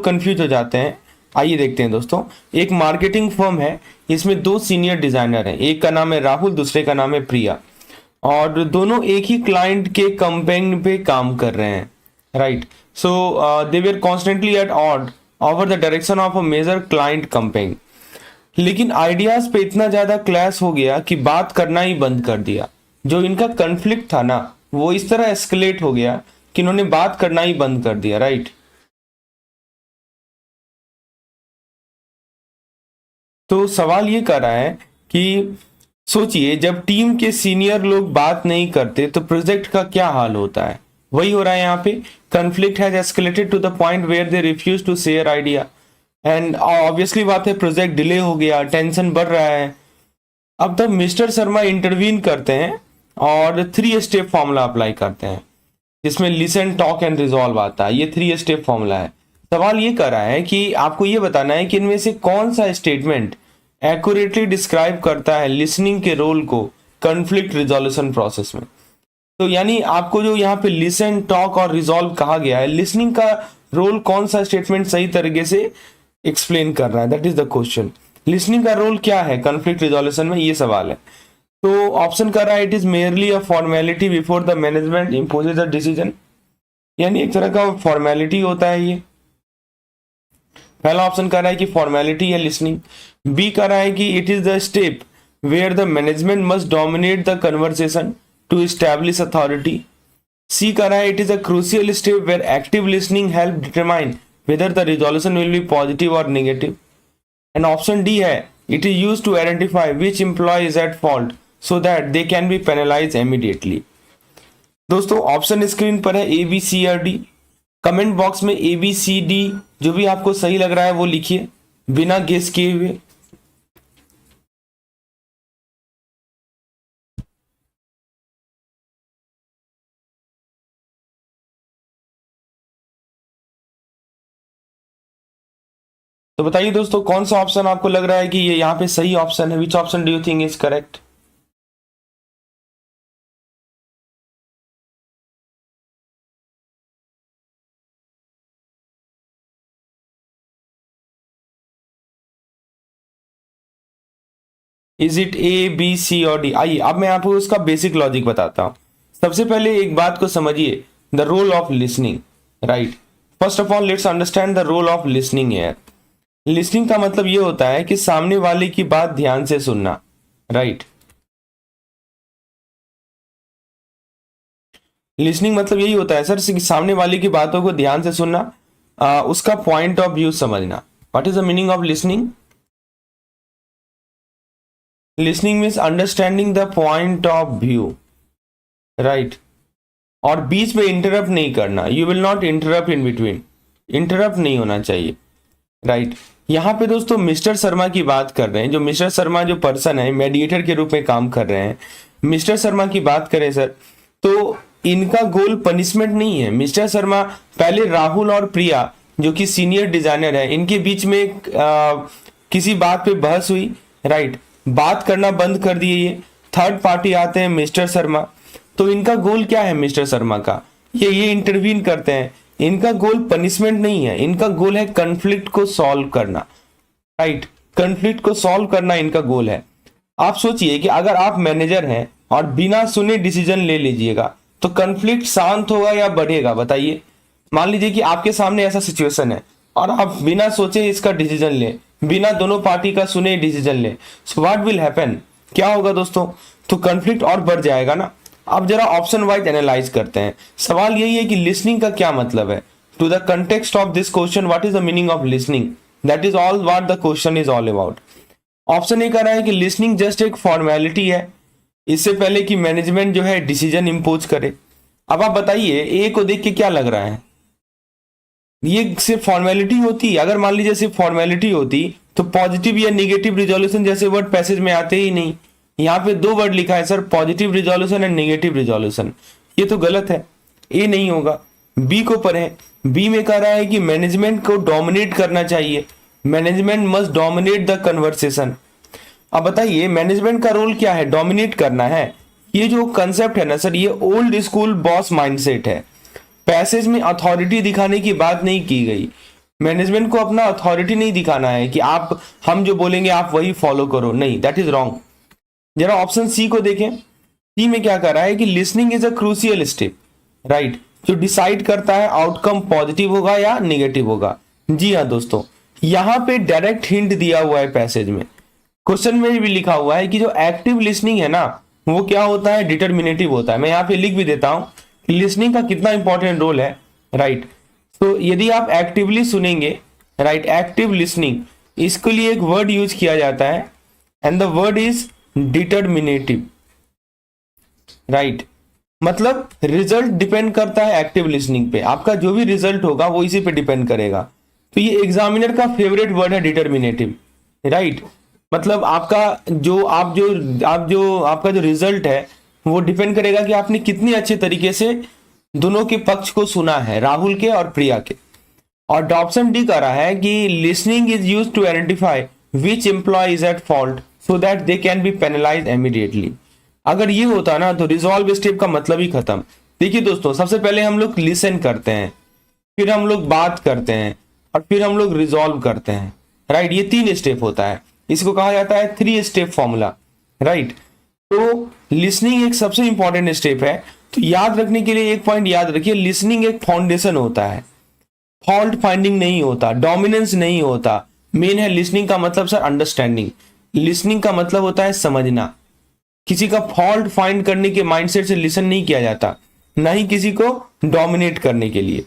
लोग कंफ्यूज हो जाते हैं। आइए देखते हैं दोस्तों। एक मार्केटिंग फर्म है, इसमें दो सीनियर डिजाइनर हैं, एक का नाम है राहुल, दूसरे का नाम है प्रिया, और दोनों एक ही क्लाइंट के कैंपेन पे काम कर रहे हैं, right. So they were constantly at odd over the direction of a major client campaign. लेकिन आइडियाज पे इतना ज्यादा क्लैश हो गया कि बात करना ही बंद कर दिया। जो इनका कन्फ्लिक्ट था ना, वो इस तरह एस्केलेट हो गया कि इन्होंने बात करना ही बंद कर दिया, राइट। तो सवाल ये कर रहा है कि सोचिए, जब टीम के सीनियर लोग बात नहीं करते तो प्रोजेक्ट का क्या हाल होता है। वही हो रहा है यहाँ पे। Conflict has escalated to the point where they refuse to share idea and obviously बात है, प्रोजेक्ट डिले हो गया, टेंशन बढ़ रहा है। अब तब मिस्टर शर्मा इंटरवीन करते हैं और 3 स्टेप फॉर्मूला अप्लाई करते हैं, जिसमें लिसन, टॉक एंड रिजॉल्व आता है। ये 3 स्टेप फॉर्मूला है। सवाल ये कर रहा है कि आपको ये बताना है कि इनमें से कौन सा स्टेटमेंट एक्यूरेटली डिस्क्राइब करता है लिसनिंग के रोल को कॉन्फ्लिक्ट रिजोल्यूशन प्रोसेस में। तो यानी आपको जो यहाँ पे लिसन, टॉक और रिजॉल्व कहा गया है, लिसनिंग का रोल कौन सा स्टेटमेंट सही तरीके से एक्सप्लेन कर रहा है, that is the question. Listening का रोल क्या है कॉन्फ्लिक्ट रिजोल्यूशन में, ये सवाल है। तो ऑप्शन कर रहा है it is merely a formality before the management imposes a decision, यानी एक तरह का फॉर्मेलिटी होता है ये। पहला ऑप्शन कर रहा है कि फॉर्मेलिटी है लिसनिंग। बी कर रहा है कि it is the step where the management must dominate the conversation to establish authority. C कर रहा है it is a crucial step where active listening help determine whether the resolution will be positive or negative. And option D है it is used to identify which employee is at fault so that they can be penalized immediately. दोस्तों option screen पर है A, B, C और D। Comment box में A, B, C, D जो भी आपको सही लग रहा है वो लिखिए बिना गेस किए हुए। तो बताइए दोस्तों, कौन सा ऑप्शन आपको लग रहा है कि ये यहाँ पे सही ऑप्शन है। Which option do you think is correct? Is it A, B, C और डी? आइए अब मैं आपको उसका बेसिक लॉजिक बताता हूं। सबसे पहले एक बात को समझिए, the role of listening, right. First of all let's understand the role of listening here. Listening का मतलब ये होता है कि सामने वाले की बात ध्यान से सुनना, राइट। लिसनिंग मतलब यही होता है सर, सामने वाले की बातों को ध्यान से सुनना, उसका पॉइंट ऑफ व्यू समझना। What is the meaning of listening? Listening means understanding the point of view, right. और बीच में इंटरप्ट नहीं करना, you will not interrupt in between, interrupt नहीं होना चाहिए, राइट। यहाँ पे दोस्तों मिस्टर शर्मा की बात कर रहे हैं। जो मिस्टर शर्मा जो पर्सन है, मेडिएटर के रूप में काम कर रहे हैं। मिस्टर शर्मा की बात करें सर, तो इनका गोल पनिशमेंट नहीं है। मिस्टर शर्मा, पहले राहुल और प्रिया जो कि सीनियर डिजाइनर है, इनके बीच में किसी बात पे बहस हुई, राइट। बात करना बंद कर दिए ये। थर्ड पार्टी आते हैं मिस्टर शर्मा, तो इनका गोल क्या है मिस्टर शर्मा का? ये इंटरवीन करते हैं। इनका गोल पनिशमेंट नहीं है, इनका गोल है कॉन्फ्लिक्ट को सॉल्व करना, राइट। कॉन्फ्लिक्ट को सॉल्व करना इनका गोल है। आप सोचिए कि अगर आप मैनेजर हैं और बिना सुने डिसीजन ले लीजिएगा तो कॉन्फ्लिक्ट शांत होगा या बढ़ेगा, बताइए। मान लीजिए कि आपके सामने ऐसा सिचुएशन है और आप बिना सोचे इसका डिसीजन ले, बिना दोनों पार्टी का सुने डिसीजन ले, सो व्हाट विल हैपन? क्या होगा दोस्तों? तो कॉन्फ्लिक्ट और बढ़ जाएगा ना। अब जरा ऑप्शन वाइज एनालाइज करते हैं। सवाल यही है कि लिसनिंग का क्या मतलब है। To the context of this question, what is the meaning of listening, that is all what the question is all about. Option A कह रहा है कि लिसनिंग जस्ट एक फॉर्मेलिटी है, इससे पहले कि मैनेजमेंट जो है डिसीजन इंपोज करे। अब आप बताइए, ए को देख के क्या लग रहा है? ये सिर्फ फॉर्मेलिटी होती? अगर मान लीजिए सिर्फ फॉर्मेलिटी होती तो पॉजिटिव या निगेटिव रिजोल्यूशन जैसे वर्ड पैसेज में आते ही नहीं। यहाँ पे 2 वर्ड लिखा है sir, positive resolution and negative resolution, ये तो गलत है, ए नहीं होगा। बी को पढ़े, बी में कह रहा है कि मैनेजमेंट को डोमिनेट करना चाहिए, management must dominate the conversation. अब बताइए मैनेजमेंट का रोल क्या है? डोमिनेट करना है। ये जो कंसेप्ट है ना सर, ये ओल्ड स्कूल बॉस माइंडसेट है। पैसेज में अथॉरिटी दिखाने की बात नहीं की गई, मैनेजमेंट को अपना अथॉरिटी नहीं दिखाना है कि आप हम जो बोलेंगे आप वही फॉलो करो, नहीं, दैट इज रॉन्ग। जरा ऑप्शन सी को देखें। सी में क्या कर रहा है कि listening is a crucial step, right, जो डिसाइड करता है आउटकम पॉजिटिव होगा या निगेटिव होगा। जी हाँ दोस्तों, यहां पे डायरेक्ट हिंट दिया हुआ है पैसेज में, क्वेश्चन में भी लिखा हुआ है कि जो एक्टिव लिसनिंग है ना वो क्या होता है, डिटर्मिनेटिव होता है। मैं यहाँ पे लिख भी देता हूं कि लिसनिंग का कितना इंपॉर्टेंट रोल है, राइट। तो यदि आप एक्टिवली सुनेंगे, राइट, एक्टिव लिसनिंग, इसके लिए एक वर्ड यूज किया जाता है and the word is determinative, right. मतलब रिजल्ट डिपेंड करता है एक्टिव लिसनिंग पे, आपका जो भी रिजल्ट होगा वो इसी पे डिपेंड करेगा। तो ये एग्जामिनर का फेवरेट वर्ड है डिटर्मिनेटिव, राइट। मतलब आपका जो रिजल्ट है वो डिपेंड करेगा कि आपने कितनी अच्छे तरीके से दोनों के पक्ष को सुना है, राहुल के और प्रिया के। और ऑप्शन डी कह रहा है कि listening is use to identify which employ is at fault so that they can be penalise immediately. अगर ये होता ना तो रिजॉल्व स्टेप का मतलब ही खत्म। देखिए दोस्तों, सबसे पहले हम लोग लिसन करते हैं, फिर हम लोग बात करते हैं और फिर हम लोग रिजॉल्व करते हैं, राइट। ये 3 स्टेप होता है, इसको कहा जाता है 3 स्टेप फॉर्मूला, राइट। तो लिसनिंग एक सबसे इंपॉर्टेंट स्टेप है। तो याद रखने के लिए एक पॉइंट याद रखिए, लिसनिंग एक फाउंडेशन होता है, फॉल्ट फाइंडिंग नहीं होता, डोमिनेंस नहीं होता। मेन है लिसनिंग का मतलब सर अंडरस्टैंडिंग, लिसनिंग का मतलब होता है समझना। किसी का फॉल्ट फाइंड करने के माइंडसेट से लिसन नहीं किया जाता, ना ही किसी को डोमिनेट करने के लिए।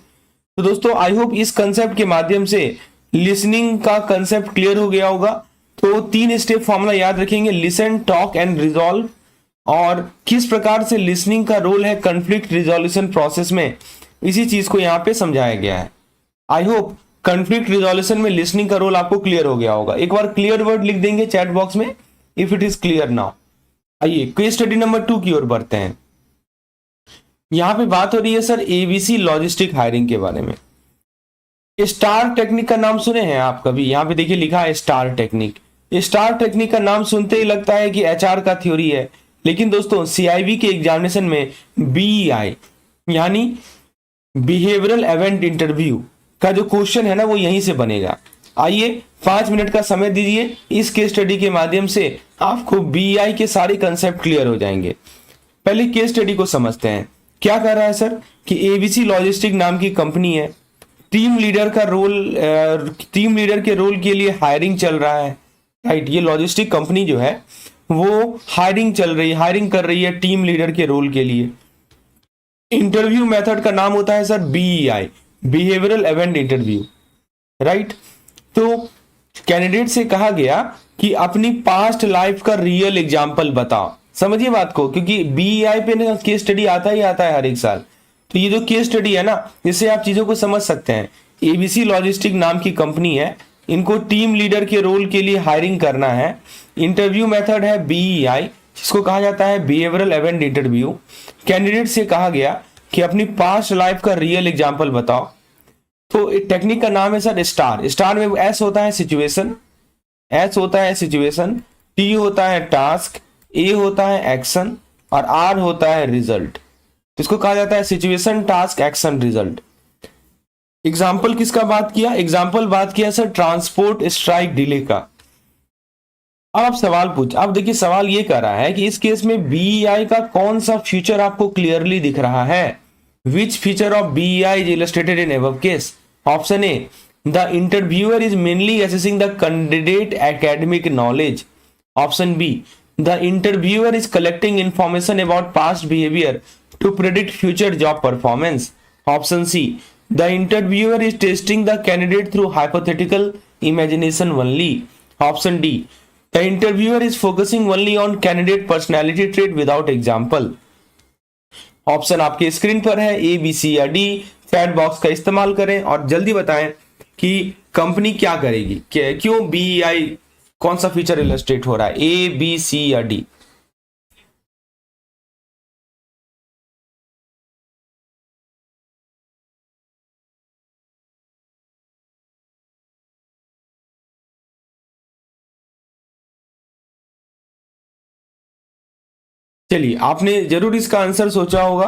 तो दोस्तों आई होप इस कंसेप्ट के माध्यम से लिसनिंग का कंसेप्ट क्लियर हो गया होगा। तो 3 स्टेप फॉर्मूला याद रखेंगे, लिसन, टॉक एंड रिजॉल्व, और किस प्रकार से लिसनिंग का रोल है कॉन्फ्लिक्ट रिजोल्यूशन प्रोसेस में, इसी चीज को यहाँ पे समझाया गया है। आई होप कॉन्फ्लिक्ट रिजोल्यूशन में लिसनिंग का रोल आपको क्लियर हो गया होगा। एक बार क्लियर वर्ड लिख देंगे चैट बॉक्स में if it is clear now. आइए केस स्टडी नंबर 2 की ओर बढ़ते हैं। यहां पे बात हो रही है सर एबीसी लॉजिस्टिक हायरिंग के बारे में। स्टार टेक्निक का नाम सुने हैं आप कभी? यहां पे देखिए लिखा है स्टार टेक्निक। स्टार टेक्निक का नाम सुनते ही लगता है कि एचआर का थ्योरी है, लेकिन दोस्तों सीआईबी के एग्जामिनेशन में बीईआई यानी बिहेवियरल इवेंट इंटरव्यू का जो क्वेश्चन है ना वो यहीं से बनेगा। आइए 5 मिनट का समय दीजिए, इस केस स्टडी के माध्यम से आपको बीआई के सारे कंसेप्ट क्लियर हो जाएंगे। पहले केस स्टडी को समझते हैं। क्या कर रहा है सर कि एबीसी लॉजिस्टिक नाम की कंपनी है, टीम लीडर के रोल के लिए हायरिंग चल रहा है, राइट। ये लॉजिस्टिक कंपनी जो है वो हायरिंग कर रही है टीम लीडर के रोल के लिए। इंटरव्यू मेथड का नाम होता है sir BEI, behavioural event interview, right. तो कैंडिडेट से कहा गया कि अपनी पास्ट लाइफ का रियल एग्जांपल बताओ। समझिए बात को, क्योंकि बीईआई पे ना केस स्टडी आता है हर एक साल। तो ये जो केस स्टडी है ना, इससे आप चीजों को समझ सकते हैं। एबीसी लॉजिस्टिक नाम की कंपनी है, इनको टीम लीडर के रोल के लिए हायरिंग करना है। इंटरव्यू मेथड है बीईआई, जिसको कहा जाता है बिहेवियरल इवेंट इंटरव्यू। कैंडिडेट से कहा गया कि अपनी पास्ट लाइफ का रियल एग्जांपल बताओ। तो टेक्निक का नाम है सर स्टार। स्टार में एस होता है सिचुएशन, टी होता है टास्क, ए होता है एक्शन और आर होता है रिजल्ट। इसको कहा जाता है situation, task, action, result. Example किसका बात किया? एग्जाम्पल बात किया सर ट्रांसपोर्ट स्ट्राइक डिले का। अब देखिए सवाल ये कर रहा है कि इस केस में बीईआई का कौन सा फीचर आपको क्लियरली दिख रहा है? Which feature of BEI is illustrated in above case? Option A, the interviewer is mainly assessing the candidate academic knowledge. Option B, the interviewer is collecting information about past behaviour to predict future job performance. Option C, the interviewer is testing the candidate through hypothetical imagination only. Option D, the interviewer is focusing only on candidate personality trait without example. Option आपके screen पर है, ए, B, सी या D. Chat box का इस्तेमाल करें और जल्दी बताएं कि कंपनी क्या करेगी, क्यों बीईआई, कौन सा फीचर इलस्ट्रेट हो रहा है, ए, बी, सी या डी। चलिए आपने जरूर इसका आंसर सोचा होगा।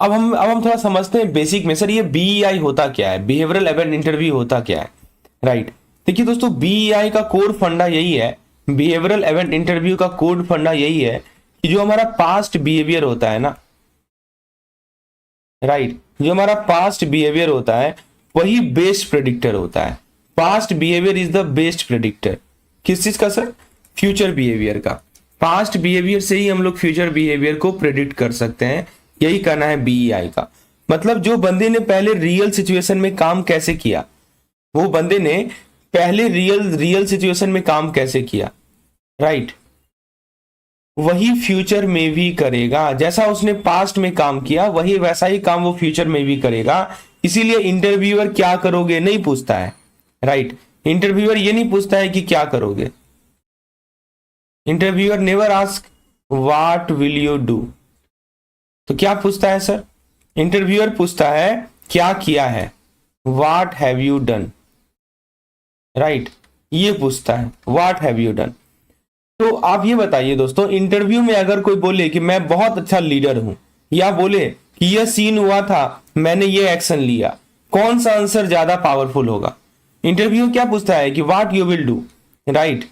अब हम थोड़ा समझते हैं बेसिक में, सर ये बीईआई होता क्या है, बिहेवियरल इवेंट इंटरव्यू होता क्या है, राइट। देखिए दोस्तों, बीईआई का कोर फंडा यही है, बिहेवियरल इवेंट इंटरव्यू का कोर फंडा यही है कि जो हमारा पास्ट बिहेवियर होता है ना, राइट, जो हमारा पास्ट बिहेवियर होता है वही बेस्ट प्रेडिक्टर होता है। Past behaviour is the best predictor. किस चीज का सर? फ्यूचर बिहेवियर का। पास्ट बिहेवियर से ही हम लोग फ्यूचर बिहेवियर को प्रेडिक्ट कर सकते हैं, यही कहना है बीईआई का। मतलब जो बंदे ने पहले रियल सिचुएशन में काम कैसे किया, वो बंदे ने पहले रियल सिचुएशन में काम कैसे किया, राइट, वही फ्यूचर में भी करेगा। जैसा उसने पास्ट में काम किया वही वैसा ही काम वो फ्यूचर में भी करेगा। इसीलिए इंटरव्यूअर क्या करोगे नहीं पूछता है, राइट। इंटरव्यूअर ये नहीं पूछता है कि क्या करोगे। Interviewer never ask what will you do. तो क्या पूछता है सर? इंटरव्यूअर पूछता है क्या किया है, what have you done, right, ये पूछता है व्हाट हैव यू डन। तो आप ये बताइए दोस्तों, इंटरव्यू में अगर कोई बोले कि मैं बहुत अच्छा लीडर हूं, या बोले कि यह सीन हुआ था मैंने ये एक्शन लिया, कौन सा आंसर ज्यादा पावरफुल होगा? इंटरव्यू क्या पूछता है कि what you will do, right,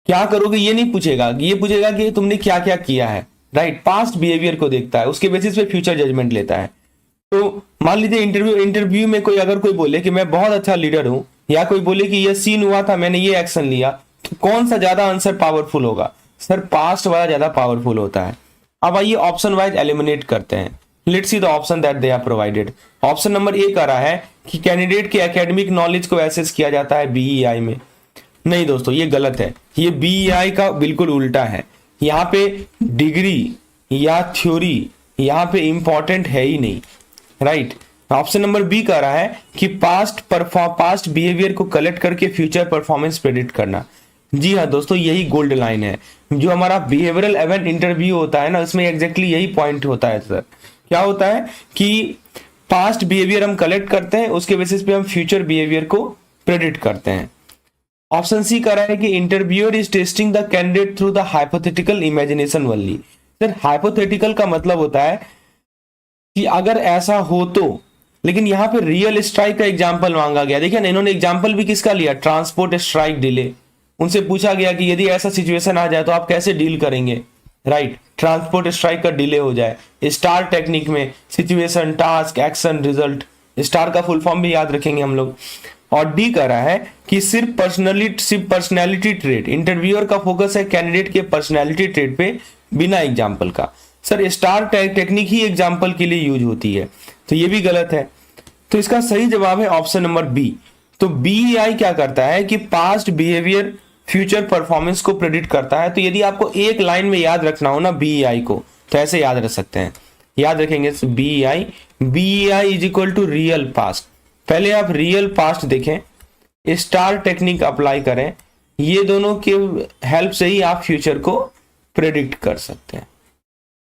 क्या करोगे ये नहीं पूछेगा, ये पूछेगा कि तुमने क्या क्या किया है, राइट। पास्ट बिहेवियर को देखता है, उसके बेसिस पे फ्यूचर जजमेंट लेता है। तो मान लीजिए इंटरव्यू में कोई अगर कोई बोले कि मैं बहुत अच्छा लीडर हूं, या कोई बोले कि ये सीन हुआ था मैंने ये एक्शन लिया, तो कौन सा ज्यादा आंसर पावरफुल होगा? सर पास्ट वाला ज्यादा पावरफुल होता है। अब आइए ऑप्शन वाइज एलिमिनेट करते हैं। Let's see the option that they are provided. Option number A कह रहा है कि कैंडिडेट के एकेडमिक नॉलेज को एसेस किया जाता है बीईआई में। नहीं दोस्तों, ये गलत है, ये बीईआई का बिल्कुल उल्टा है। यहाँ पे डिग्री या थ्योरी यहाँ पे इंपॉर्टेंट है ही नहीं, राइट। ऑप्शन नंबर बी कह रहा है कि पास्ट बिहेवियर को कलेक्ट करके फ्यूचर परफॉर्मेंस प्रेडिक्ट करना। जी हाँ दोस्तों, यही गोल्ड लाइन है। जो हमारा बिहेवियरल इवेंट इंटरव्यू होता है ना, उसमें एग्जैक्टली यही पॉइंट होता है सर। क्या होता है कि पास्ट बिहेवियर हम कलेक्ट करते हैं, उसके बेसिस पे हम फ्यूचर बिहेवियर को प्रेडिक्ट करते हैं। ऑप्शन सी कह रहा है कि interviewer is testing the candidate through the hypothetical imagination only. Sir hypothetical का मतलब होता है कि अगर ऐसा हो तो, लेकिन यहाँ पे रियल स्ट्राइक का एग्जांपल मांगा गया। देखिए ना, इन्होंने एग्जांपल भी किसका लिया? Transport strike delay. उनसे पूछा गया कि यदि ऐसा सिचुएशन आ जाए तो आप कैसे डील करेंगे, राइट। ट्रांसपोर्ट स्ट्राइक का डिले हो जाए। स्टार टेक्निक में situation, task, action, result, star का फुल फॉर्म भी याद रखेंगे हम लोग। और डी कह रहा है कि सिर्फ पर्सनैलिटी ट्रेट। इंटरव्यूअर का फोकस है कैंडिडेट के पर्सनैलिटी ट्रेट पे, बिना एग्जाम्पल का। सर स्टार टेक्निक ही एग्जाम्पल के लिए यूज होती है, तो ये भी गलत है। तो इसका सही जवाब है ऑप्शन नंबर बी। तो बीईआई क्या करता है कि पास्ट बिहेवियर फ्यूचर परफॉर्मेंस को प्रेडिक्ट करता है। तो यदि आपको एक लाइन में याद रखना हो ना बीईआई को, तो ऐसे याद रख सकते हैं। याद रखेंगे BEI is equal to real past. पहले आप रियल पास्ट देखें, स्टार टेक्निक अप्लाई करें, ये दोनों के हेल्प से ही आप फ्यूचर को प्रेडिक्ट कर सकते हैं,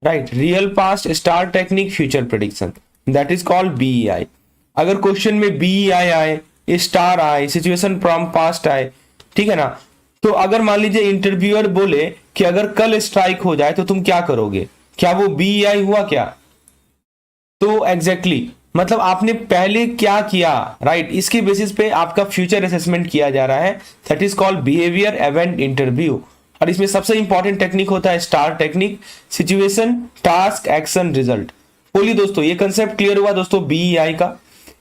right. Real past, STAR technique, future prediction, that is called BEI. अगर क्वेश्चन में बीईआई आए, स्टार आए, सिचुएशन फ्रॉम पास्ट आए, ठीक है ना, तो अगर मान लीजिए इंटरव्यूअर बोले कि अगर कल स्ट्राइक हो जाए तो तुम क्या करोगे, क्या वो बीईआई हुआ क्या? तो एग्जैक्टली मतलब आपने पहले क्या किया, राइट, इसके बेसिस पे आपका फ्यूचर असेसमेंट किया जा रहा है। That is called behaviour event interview. और इसमें सबसे इंपॉर्टेंट टेक्निक होता है star technique, situation, task, action, result. बोलिए दोस्तों, ये कंसेप्ट क्लियर हुआ दोस्तों बीईआई का?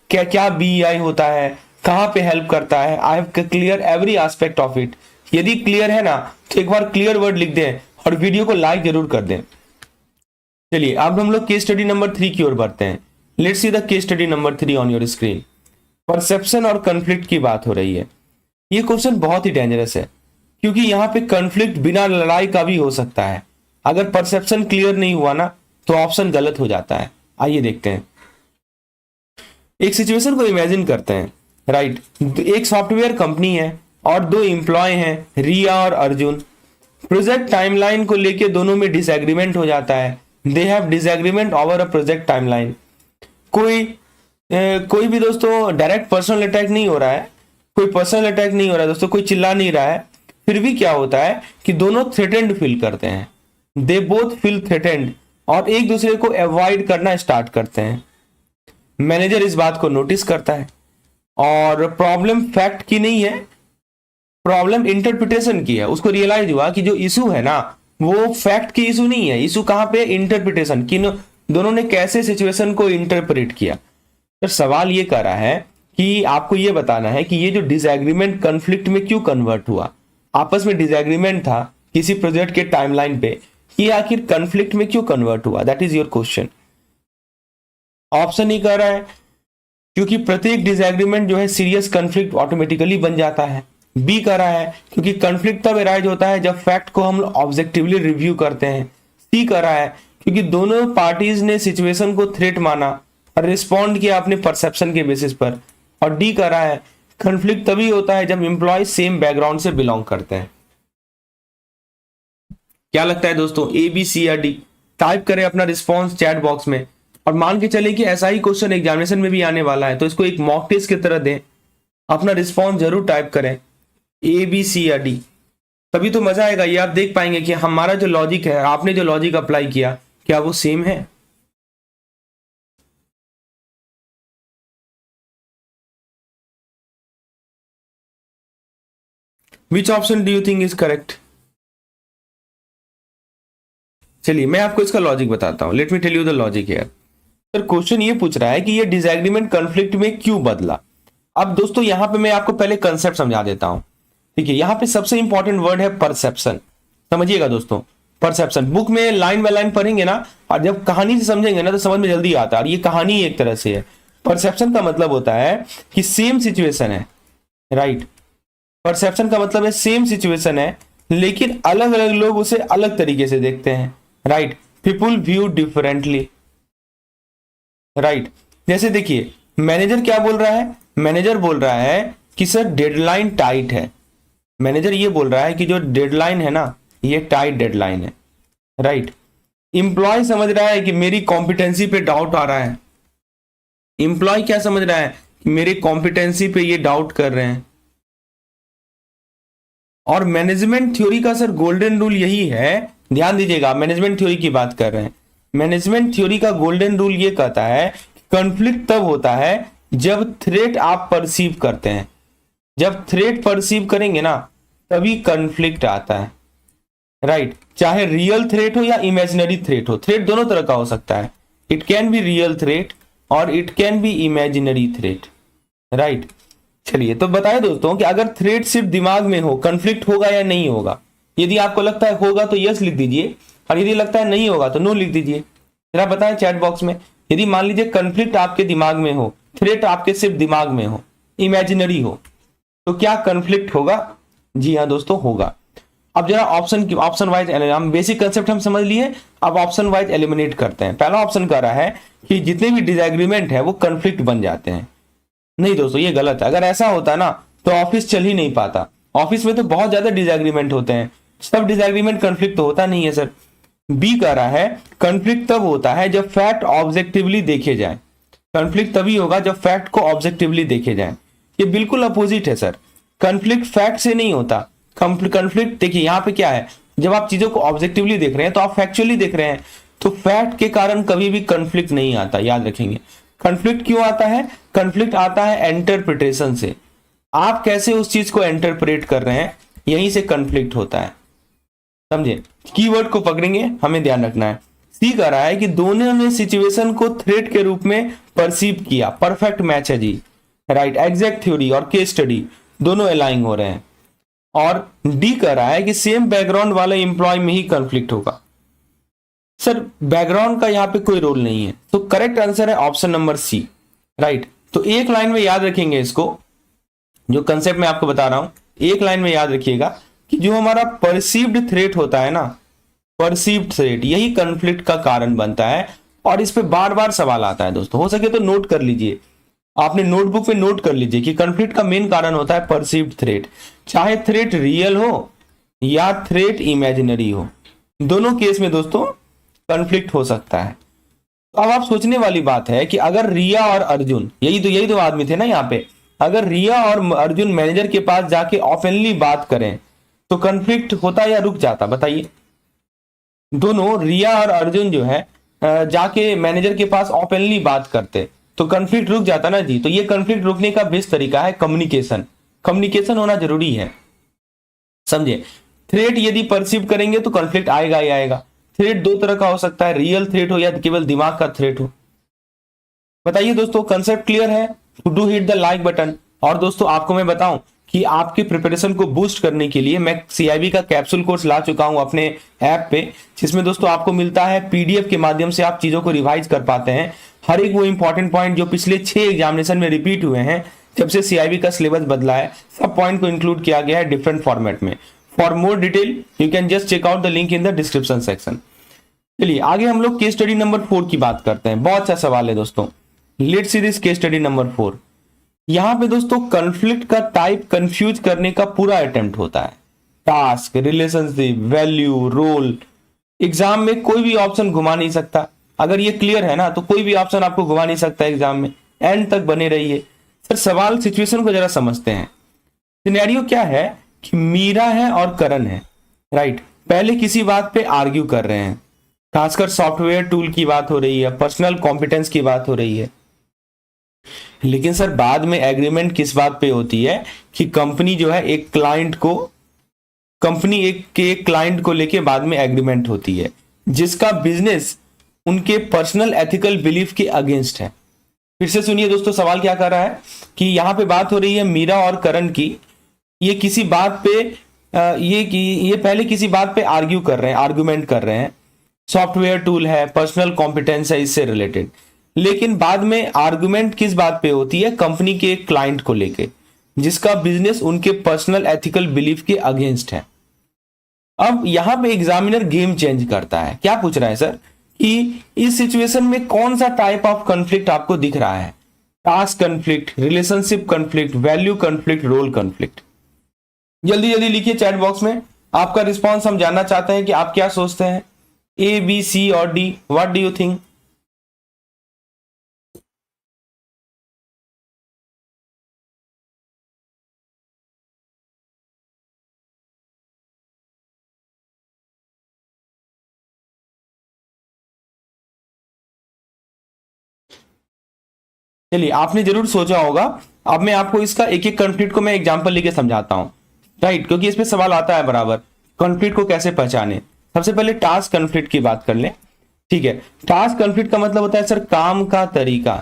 क्या क्या बीईआई होता है, कहां पे हेल्प करता है? I have clear every aspect of it. यदि क्लियर है ना तो एक बार क्लियर वर्ड लिख दें और वीडियो को लाइक जरूर कर दें। चलिए अब हम लोग केस स्टडी नंबर 3 की ओर बढ़ते हैं। Let's see the case study number 3 on your screen. Perception और कन्फ्लिक्ट की बात हो रही है। ये क्वेश्चन बहुत ही डेंजरस है, क्योंकि यहाँ पे कन्फ्लिक्ट बिना लड़ाई का भी हो सकता है। अगर परसेप्शन क्लियर नहीं हुआ ना तो ऑप्शन गलत हो जाता है। आइए देखते हैं। एक सिचुएशन को इमेजिन करते हैं, राइट। एक सॉफ्टवेयर कंपनी है और 2 एम्प्लॉय हैं, रिया और अर्जुन। प्रोजेक्ट टाइमलाइन को लेके दोनों में डिसएग्रीमेंट हो जाता है। They have disagreement over a project timeline. कोई भी दोस्तों डायरेक्ट पर्सनल अटैक नहीं हो रहा है, कोई पर्सनल अटैक नहीं हो रहा है दोस्तों, कोई चिल्ला नहीं रहा है। फिर भी क्या होता है कि दोनों थ्रेटेंड फील करते हैं। दे बोथ फील थ्रेटेंड और एक दूसरे को अवॉइड करना स्टार्ट करते हैं। मैनेजर इस बात को नोटिस करता है और प्रॉब्लम फैक्ट की नहीं है, प्रॉब्लम इंटरप्रिटेशन की है। उसको रियलाइज हुआ कि जो इशू है ना वो फैक्ट की इशू नहीं है, इशू कहां पे, इंटरप्रिटेशन की। दोनों ने कैसे सिचुएशन को इंटरप्रेट किया। तो सवाल ये कर रहा है कि आपको ये बताना है कि ये जो डिसएग्रीमेंट कॉन्फ्लिक्ट में क्यों कन्वर्ट हुआ। आपस में डिसएग्रीमेंट था किसी प्रोजेक्ट के टाइमलाइन पे, ये आखिर कॉन्फ्लिक्ट में क्यों कन्वर्ट हुआ, that is your question. Option ही कर रहा है क्योंकि प्रत्येक डिसएग्रीमेंट जो है सीरियस कॉन्फ्लिक्ट ऑटोमेटिकली बन जाता है। बी कर रहा है क्योंकि कॉन्फ्लिक्ट तब अराइज होता है जब फैक्ट को हम ऑब्जेक्टिवली रिव्यू करते हैं। सी कर रहा है क्योंकि दोनों पार्टीज ने सिचुएशन को थ्रेट माना और रिस्पॉन्ड किया अपने परसेप्शन के बेसिस पर। और डी कर रहा है कॉन्फ्लिक्ट तभी होता है जब एम्प्लॉय सेम बैकग्राउंड से बिलोंग करते हैं। क्या लगता है दोस्तों, ए, बी, सी या डी? टाइप करें अपना रिस्पॉन्स चैट बॉक्स में। और मान के चले कि ऐसा ही क्वेश्चन एग्जामिनेशन में भी आने वाला है तो इसको एक मॉक टेस्ट की तरह दें। अपना रिस्पॉन्स जरूर टाइप करें, ए, बी, सी या डी। तभी तो मजा आएगा। ये आप देख पाएंगे कि हमारा जो लॉजिक है, आपने जो लॉजिक अप्लाई किया, क्या वो सेम है। Which option do you think is correct? चलिए मैं आपको इसका लॉजिक बताता हूं। Let me tell you the logic here. Sir question ये पूछ रहा है कि ये डिसएग्रीमेंट कॉन्फ्लिक्ट में क्यों बदला। अब दोस्तों यहां पे मैं आपको पहले कंसेप्ट समझा देता हूं। ठीक है, यहां पे सबसे इंपॉर्टेंट वर्ड है परसेप्शन। समझिएगा दोस्तों, परसेप्शन बुक में लाइन बाय लाइन पढ़ेंगे ना, और जब कहानी से समझेंगे ना तो समझ में जल्दी आता है। और ये कहानी एक तरह से है। परसेप्शन का मतलब होता है कि सेम सिचुएशन है, राइट। परसेप्शन का मतलब है सेम सिचुएशन है लेकिन अलग अलग लोग उसे अलग तरीके से देखते हैं, right. People view differently, right. जैसे देखिए मैनेजर क्या बोल रहा है, मैनेजर बोल रहा है कि सर डेडलाइन टाइट है। मैनेजर ये बोल रहा है कि जो डेडलाइन है ना ये टाइट डेडलाइन है, राइट। इंप्लॉय समझ रहा है कि मेरी कॉम्पिटेंसी पे डाउट आ रहा है। इंप्लॉय क्या समझ रहा है कि मेरी कॉम्पिटेंसी पे ये डाउट कर रहे हैं। और मैनेजमेंट थ्योरी का सर गोल्डन रूल यही है, ध्यान दीजिएगा, मैनेजमेंट थ्योरी की बात कर रहे हैं। मैनेजमेंट थ्योरी का गोल्डन रूल ये कहता है कॉन्फ्लिक्ट तब होता है जब थ्रेट आप परसीव करते हैं। जब थ्रेट परसीव करेंगे ना तभी कॉन्फ्लिक्ट आता है, राइट। चाहे रियल थ्रेट हो या इमेजिनरी थ्रेट हो, थ्रेट दोनों तरह का हो सकता है। It can be real threat और it can be imaginary threat, right. चलिए तो बताए दोस्तों कि अगर थ्रेट सिर्फ दिमाग में हो कॉन्फ्लिक्ट होगा या नहीं होगा। यदि आपको लगता है होगा तो यस लिख दीजिए, और यदि लगता है नहीं होगा तो नो लिख दीजिए। जरा बताएं चैट बॉक्स में, यदि मान लीजिए कॉन्फ्लिक्ट आपके दिमाग में हो, थ्रेट आपके सिर्फ दिमाग में हो, इमेजिनरी हो, तो क्या कॉन्फ्लिक्ट होगा? जी हाँ दोस्तों होगा। अब जरा ऑप्शन वाइज हम बेसिक कंसेप्ट हम समझ लिए, अब ऑप्शन वाइज एलिमिनेट करते हैं। पहला ऑप्शन कह रहा है कि जितने भी डिसएग्रीमेंट है वो कॉन्फ्लिक्ट बन जाते हैं। नहीं दोस्तों ये गलत है। अगर ऐसा होता ना तो ऑफिस चल ही नहीं पाता। ऑफिस में तो बहुत ज्यादा डिसएग्रीमेंट होते हैं, सब डिसएग्रीमेंट कॉन्फ्लिक्ट तो होता नहीं है सर। बी कह रहा है कॉन्फ्लिक्ट तब होता है जब फैक्ट ऑब्जेक्टिवली देखे जाए। कॉन्फ्लिक्ट तभी होगा जब फैक्ट को ऑब्जेक्टिवली देखे जाए। ये बिल्कुल अपोजिट है सर, कॉन्फ्लिक्ट फैक्ट से नहीं होता। कॉन्फ्लिक्ट देखिए यहाँ पे क्या है, जब आप चीजों को ऑब्जेक्टिवली देख रहे हैं तो आप फैक्चुअली देख रहे हैं, तो फैक्ट के कारण कभी भी कॉन्फ्लिक्ट नहीं आता, याद रखेंगे। कॉन्फ्लिक्ट क्यों आता है? कॉन्फ्लिक्ट आता है इंटरप्रिटेशन से। आप कैसे उस चीज को इंटरप्रेट कर रहे हैं, यहीं से कॉन्फ्लिक्ट होता है, समझे। कीवर्ड को पकड़ेंगे, हमें ध्यान रखना है। सी कह रहा है कि दोनों ने सिचुएशन को थ्रेट के रूप में परसीव किया, परफेक्ट मैच है जी, राइट। एग्जैक्ट थ्योरी और केस स्टडी दोनों अलाइन हो रहे हैं। और डी कह रहा है कि सेम बैकग्राउंड वाले इंप्लॉय में ही कॉन्फ्लिक्ट होगा। सर बैकग्राउंड का यहाँ पे कोई रोल नहीं है, तो करेक्ट आंसर है ऑप्शन नंबर सी, राइट। तो एक लाइन में याद रखेंगे इसको, जो कंसेप्ट मैं आपको बता रहा हूं, एक लाइन में याद रखिएगा कि जो हमारा परसीव्ड थ्रेट होता है ना, परसीव्ड थ्रेट, यही कॉन्फ्लिक्ट का कारण बनता है। और इस पे बार बार सवाल आता है दोस्तों, हो सके तो नोट कर लीजिए, आपने नोटबुक में नोट कर लीजिए कि कॉन्फ्लिक्ट का मेन कारण होता है परसीव्ड थ्रेट। चाहे थ्रेट रियल हो या थ्रेट इमेजिनरी हो, दोनों केस में दोस्तों कॉन्फ्लिक्ट हो सकता है। अब आप सोचने वाली बात है कि अगर रिया और अर्जुन, यही दो आदमी थे ना यहाँ पे, अगर रिया और अर्जुन मैनेजर के पास जाके ओपनली बात करें तो कॉन्फ्लिक्ट होता या रुक जाता, बताइए। दोनों रिया और अर्जुन जो है जाके मैनेजर के पास ओपनली बात करते तो कॉन्फ्लिक्ट रुक जाता ना जी। तो ये कॉन्फ्लिक्ट रुकने का बेस्ट तरीका है कम्युनिकेशन। कम्युनिकेशन होना जरूरी है, समझे। थ्रेट यदि परसीव करेंगे तो कॉन्फ्लिक्ट आएगा ही आएगा। थ्रेट दो तरह का हो सकता है, रियल थ्रेट हो या केवल दिमाग का थ्रेट हो। बताइए दोस्तों, कंसेप्ट क्लियर है? To do hit the like button. और दोस्तों आपको मैं बताऊं कि आपकी प्रिपरेशन को बूस्ट करने के लिए मैं सीआईबी का कैप्सूल कोर्स ला चुका हूं अपने ऐप पे, जिसमें दोस्तों आपको मिलता है पीडीएफ के माध्यम से आप चीजों को रिवाइज कर पाते हैं। हर एक वो इंपॉर्टेंट पॉइंट जो पिछले 6 एग्जामिनेशन में रिपीट हुए हैं जब से सीआईबी का सिलेबस बदला है, सब पॉइंट को इंक्लूड किया गया है डिफरेंट फॉर्मेट में। For more detail you can just check out the link in the description section. चलिए आगे हम लोग केस स्टडी नंबर 4 की बात करते हैं। बहुत अच्छा सवाल है दोस्तों, let's see this case study number 4। यहां पे दोस्तों कॉन्फ्लिक्ट का टाइप कंफ्यूज करने का पूरा अटेम्प्ट होता है। Task, relationship, value, role. Exam में कोई भी ऑप्शन घुमा नहीं सकता। अगर ये क्लियर है ना तो कोई भी ऑप्शन आपको घुमा नहीं सकता एग्जाम में। एंड तक बने रहिए। सर सवाल सिचुएशन को जरा समझते हैं। सिनेरियो क्या है कि मीरा है और करण है, राइट। पहले किसी बात पे आर्ग्यू कर रहे हैं, खासकर सॉफ्टवेयर टूल की बात हो रही है, पर्सनल कॉम्पिटेंस की बात हो रही है। लेकिन सर बाद में एग्रीमेंट किस बात पे होती है कि कंपनी जो है एक क्लाइंट को लेके बाद में एग्रीमेंट होती है जिसका बिजनेस उनके पर्सनल एथिकल बिलीफ के अगेंस्ट है। फिर से सुनिए दोस्तों, सवाल क्या कर रहा है कि यहां पे बात हो रही है मीरा और करण की। ये किसी बात पे ये पहले किसी बात पे आर्गुमेंट कर रहे हैं। सॉफ्टवेयर टूल है, पर्सनल कॉम्पिटेंस है, इससे रिलेटेड। लेकिन बाद में आर्गुमेंट किस बात पे होती है? कंपनी के एक क्लाइंट को लेके जिसका बिजनेस उनके पर्सनल एथिकल बिलीफ के अगेंस्ट है। अब यहां पे एग्जामिनर गेम चेंज करता है। क्या पूछ रहा है सर कि इस सिचुएशन में कौन सा टाइप ऑफ कॉन्फ्लिक्ट आपको दिख रहा है? Task conflict, relationship conflict, value conflict, role conflict. जल्दी जल्दी लिखिए चैट बॉक्स में आपका रिस्पॉन्स। हम जानना चाहते हैं कि आप क्या सोचते हैं, ए, बी, सी और D. What do you think? चलिए आपने जरूर सोचा होगा। अब मैं आपको इसका एक एक कॉन्फ्लिक्ट को मैं एग्जांपल लेके समझाता हूं, राइट, क्योंकि इसमें सवाल आता है बराबर कॉन्फ्लिक्ट को कैसे पहचाने। सबसे पहले टास्क कॉन्फ्लिक्ट की बात कर लें, ठीक है। टास्क कॉन्फ्लिक्ट का मतलब होता है सर काम का तरीका,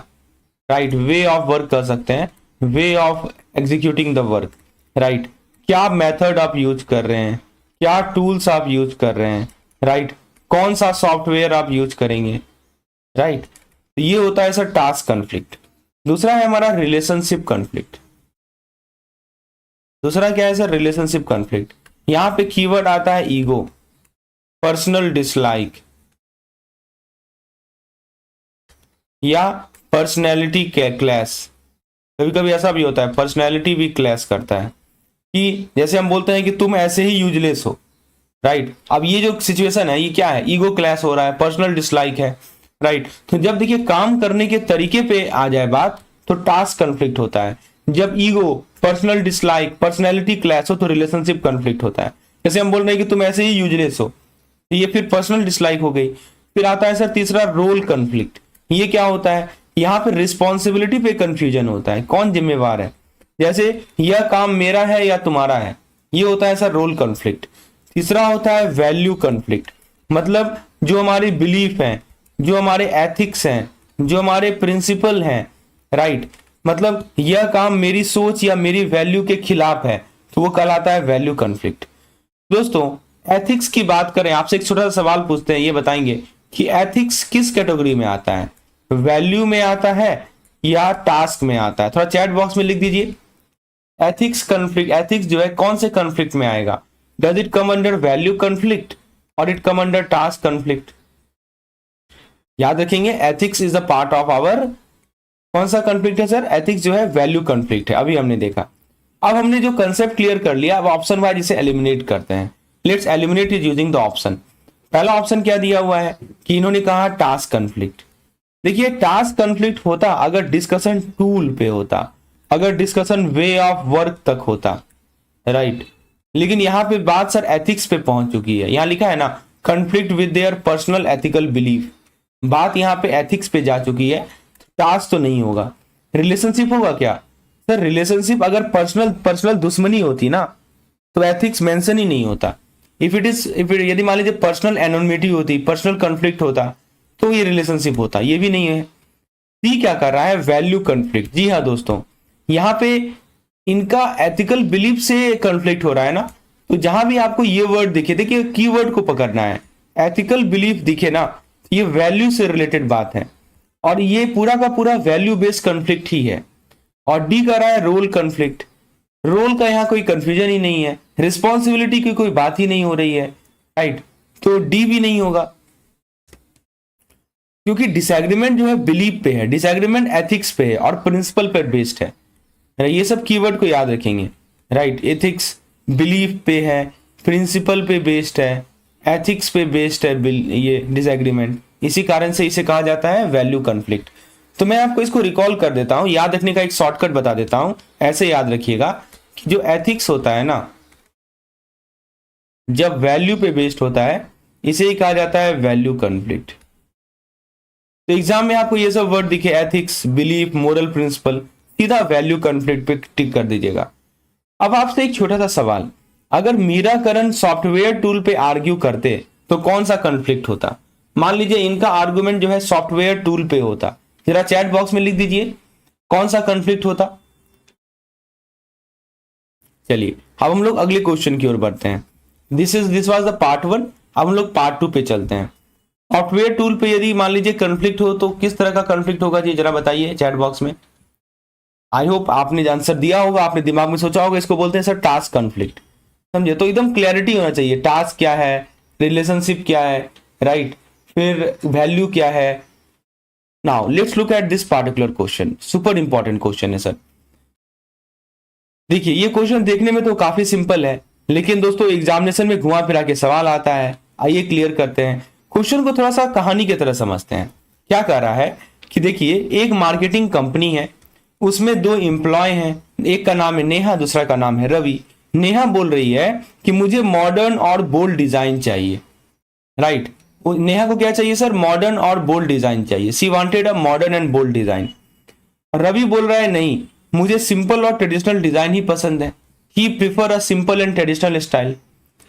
राइट, वे ऑफ वर्क कर सकते हैं, way of executing the work, right. क्या मेथड आप यूज कर रहे हैं, क्या टूल्स आप यूज कर रहे हैं, राइट, कौन सा सॉफ्टवेयर आप यूज करेंगे, राइट। तो ये होता है सर टास्क कॉन्फ्लिक्ट। दूसरा है हमारा रिलेशनशिप कॉन्फ्लिक्ट। दूसरा क्या है सर? Relationship conflict. यहां पे कीवर्ड आता है ईगो, पर्सनल डिसलाइक या पर्सनैलिटी क्लैश। कभी कभी ऐसा भी होता है पर्सनैलिटी भी क्लैश करता है कि जैसे हम बोलते हैं कि तुम ऐसे ही यूजलेस हो, राइट। अब ये जो सिचुएशन है ये क्या है? ईगो क्लैश हो रहा है, पर्सनल डिसलाइक है, राइट। तो जब देखिए काम करने के तरीके पे आ जाए बात तो टास्क कॉन्फ्लिक्ट होता है। जब ego, personal dislike, personality clash हो तो रिलेशनशिप कॉन्फ्लिक्ट होता है। जैसे हम बोल रहे हैं कि तुम ऐसे ही यूजलेस हो, तो ये फिर पर्सनल डिसलाइक हो गई। फिर आता है सर तीसरा रोल कॉन्फ्लिक्ट। ये क्या होता है? यहाँ पे रिस्पॉन्सिबिलिटी पे कंफ्यूजन होता है, कौन जिम्मेवार है। जैसे यह काम मेरा है या तुम्हारा है, ये होता है सर रोल कॉन्फ्लिक्ट। तीसरा होता है वैल्यू कॉन्फ्लिक्ट, मतलब जो हमारी बिलीफ है, जो हमारे एथिक्स हैं, जो हमारे प्रिंसिपल हैं, राइट, मतलब यह काम मेरी सोच या मेरी वैल्यू के खिलाफ है, तो वो कहलाता है वैल्यू कॉन्फ्लिक्ट। दोस्तों एथिक्स की बात करें, आपसे एक छोटा सा सवाल पूछते हैं, ये बताएंगे कि एथिक्स किस कैटेगरी में आता है? वैल्यू में आता है या टास्क में आता है? थोड़ा चैट बॉक्स में लिख दीजिए। एथिक्स कॉन्फ्लिक्ट, एथिक्स जो है कौन से कॉन्फ्लिक्ट में आएगा? Does it come under value conflict और it come under task conflict? याद रखेंगे ethics is a part of our, कौन सा कॉन्फ्लिक्ट है सर? एथिक्स जो है वैल्यू कॉन्फ्लिक्ट है, अभी हमने देखा। अब हमने जो कंसेप्ट क्लियर कर लिया, अब ऑप्शन वाइज इसे एलिमिनेट करते हैं। Let's eliminate it using the option. पहला ऑप्शन क्या दिया हुआ है कि इन्होंने कहा टास्क कॉन्फ्लिक्ट। देखिए टास्क कॉन्फ्लिक्ट होता अगर डिस्कशन टूल पे होता, अगर डिस्कशन वे ऑफ वर्क तक होता, राइट। लेकिन यहां पे बात सर एथिक्स पे पहुंच चुकी है। यहां लिखा है ना conflict with their personal ethical belief। बात यहाँ पे एथिक्स पे जा चुकी है, टास्क तो नहीं होगा। रिलेशनशिप होगा क्या सर? रिलेशनशिप अगर पर्सनल दुश्मनी होती ना तो एथिक्स मेंशन ही नहीं होता। इफ यदि मान लीजिए पर्सनल एनोनिमिटी होती, पर्सनल कॉन्फ्लिक्ट होता तो ये रिलेशनशिप होता, ये भी नहीं है। सी क्या कर रहा है? Value conflict. जी हाँ दोस्तों, यहाँ पे इनका एथिकल बिलीफ से कॉन्फ्लिक्ट हो रहा है ना, तो जहां भी आपको ये वर्ड दिखे, देखिए कीवर्ड को पकड़ना है, एथिकल बिलीफ दिखे ना, ये वैल्यू से रिलेटेड बात है और ये पूरा का पूरा वैल्यू बेस्ड कॉन्फ्लिक्ट ही है। और डी कर रहा है रोल कॉन्फ्लिक्ट। रोल का यहाँ कोई कंफ्यूजन ही नहीं है, रिस्पॉन्सिबिलिटी की कोई बात ही नहीं हो रही है, राइट, तो डी भी नहीं होगा क्योंकि डिसएग्रीमेंट जो है बिलीफ पे है, डिसएग्रीमेंट एथिक्स पे है और प्रिंसिपल पर बेस्ड है। ये सब कीवर्ड को याद रखेंगे, राइट। एथिक्स बिलीफ पे है, प्रिंसिपल पे बेस्ड है, एथिक्स पे बेस्ड है ये डिसएग्रीमेंट, इसी कारण से इसे कहा जाता है वैल्यू कॉन्फ्लिक्ट। तो मैं आपको इसको रिकॉल कर देता हूं, याद रखने का एक शॉर्टकट बता देता हूं। ऐसे याद रखिएगा कि जो एथिक्स होता है ना, जब वैल्यू पे बेस्ड होता है इसे ही कहा जाता है वैल्यू कॉन्फ्लिक्ट। तो एग्जाम में आपको ये सब वर्ड दिखे, एथिक्स, बिलीफ, मोरल, प्रिंसिपल, सीधा वैल्यू कॉन्फ्लिक्ट पे टिक कर दीजिएगा। अब आपसे एक छोटा सा सवाल, अगर मीरा करण सॉफ्टवेयर टूल पे आर्ग्यू करते तो कौन सा कॉन्फ्लिक्ट होता? मान लीजिए इनका आर्गुमेंट जो है सॉफ्टवेयर टूल पे होता, जरा चैट बॉक्स में लिख दीजिए कौन सा कॉन्फ्लिक्ट होता। चलिए अब हम लोग अगले क्वेश्चन की ओर बढ़ते हैं। This was the part 1। अब हम लोग पार्ट 2 पे चलते हैं। सॉफ्टवेयर टूल पे यदि मान लीजिए कॉन्फ्लिक्ट हो तो किस तरह का कॉन्फ्लिक्ट होगा जी, जरा बताइए चैट बॉक्स में। आई होप आपने आंसर दिया होगा, आपने दिमाग में सोचा होगा, इसको बोलते हैं सर टास्क कॉन्फ्लिक्ट, समझे? तो एकदम क्लैरिटी होना चाहिए, टास्क क्या है, रिलेशनशिप क्या है, राइट, फिर वैल्यू क्या है। Now let's look at this particular question, super important question है सर। देखिए ये क्वेश्चन देखने में तो काफी सिंपल है, लेकिन दोस्तों एग्जामिनेशन में घुमा फिरा के सवाल आता है। आइए क्लियर करते हैं क्वेश्चन को, थोड़ा सा कहानी की तरह समझते हैं। क्या कह रहा है कि देखिए एक मार्केटिंग कंपनी है, उसमें 2 एम्प्लॉय हैं, एक का नाम है नेहा, दूसरा का नाम है रवि। नेहा बोल रही है कि मुझे मॉडर्न और बोल्ड डिजाइन चाहिए, राइट। नेहा को क्या चाहिए सर? मॉडर्न और बोल्ड डिजाइन चाहिए। She wanted a modern and bold design. Ravi बोल रहा है नहीं, मुझे सिंपल और ट्रेडिशनल डिजाइन ही पसंद है। He prefer a simple and traditional style,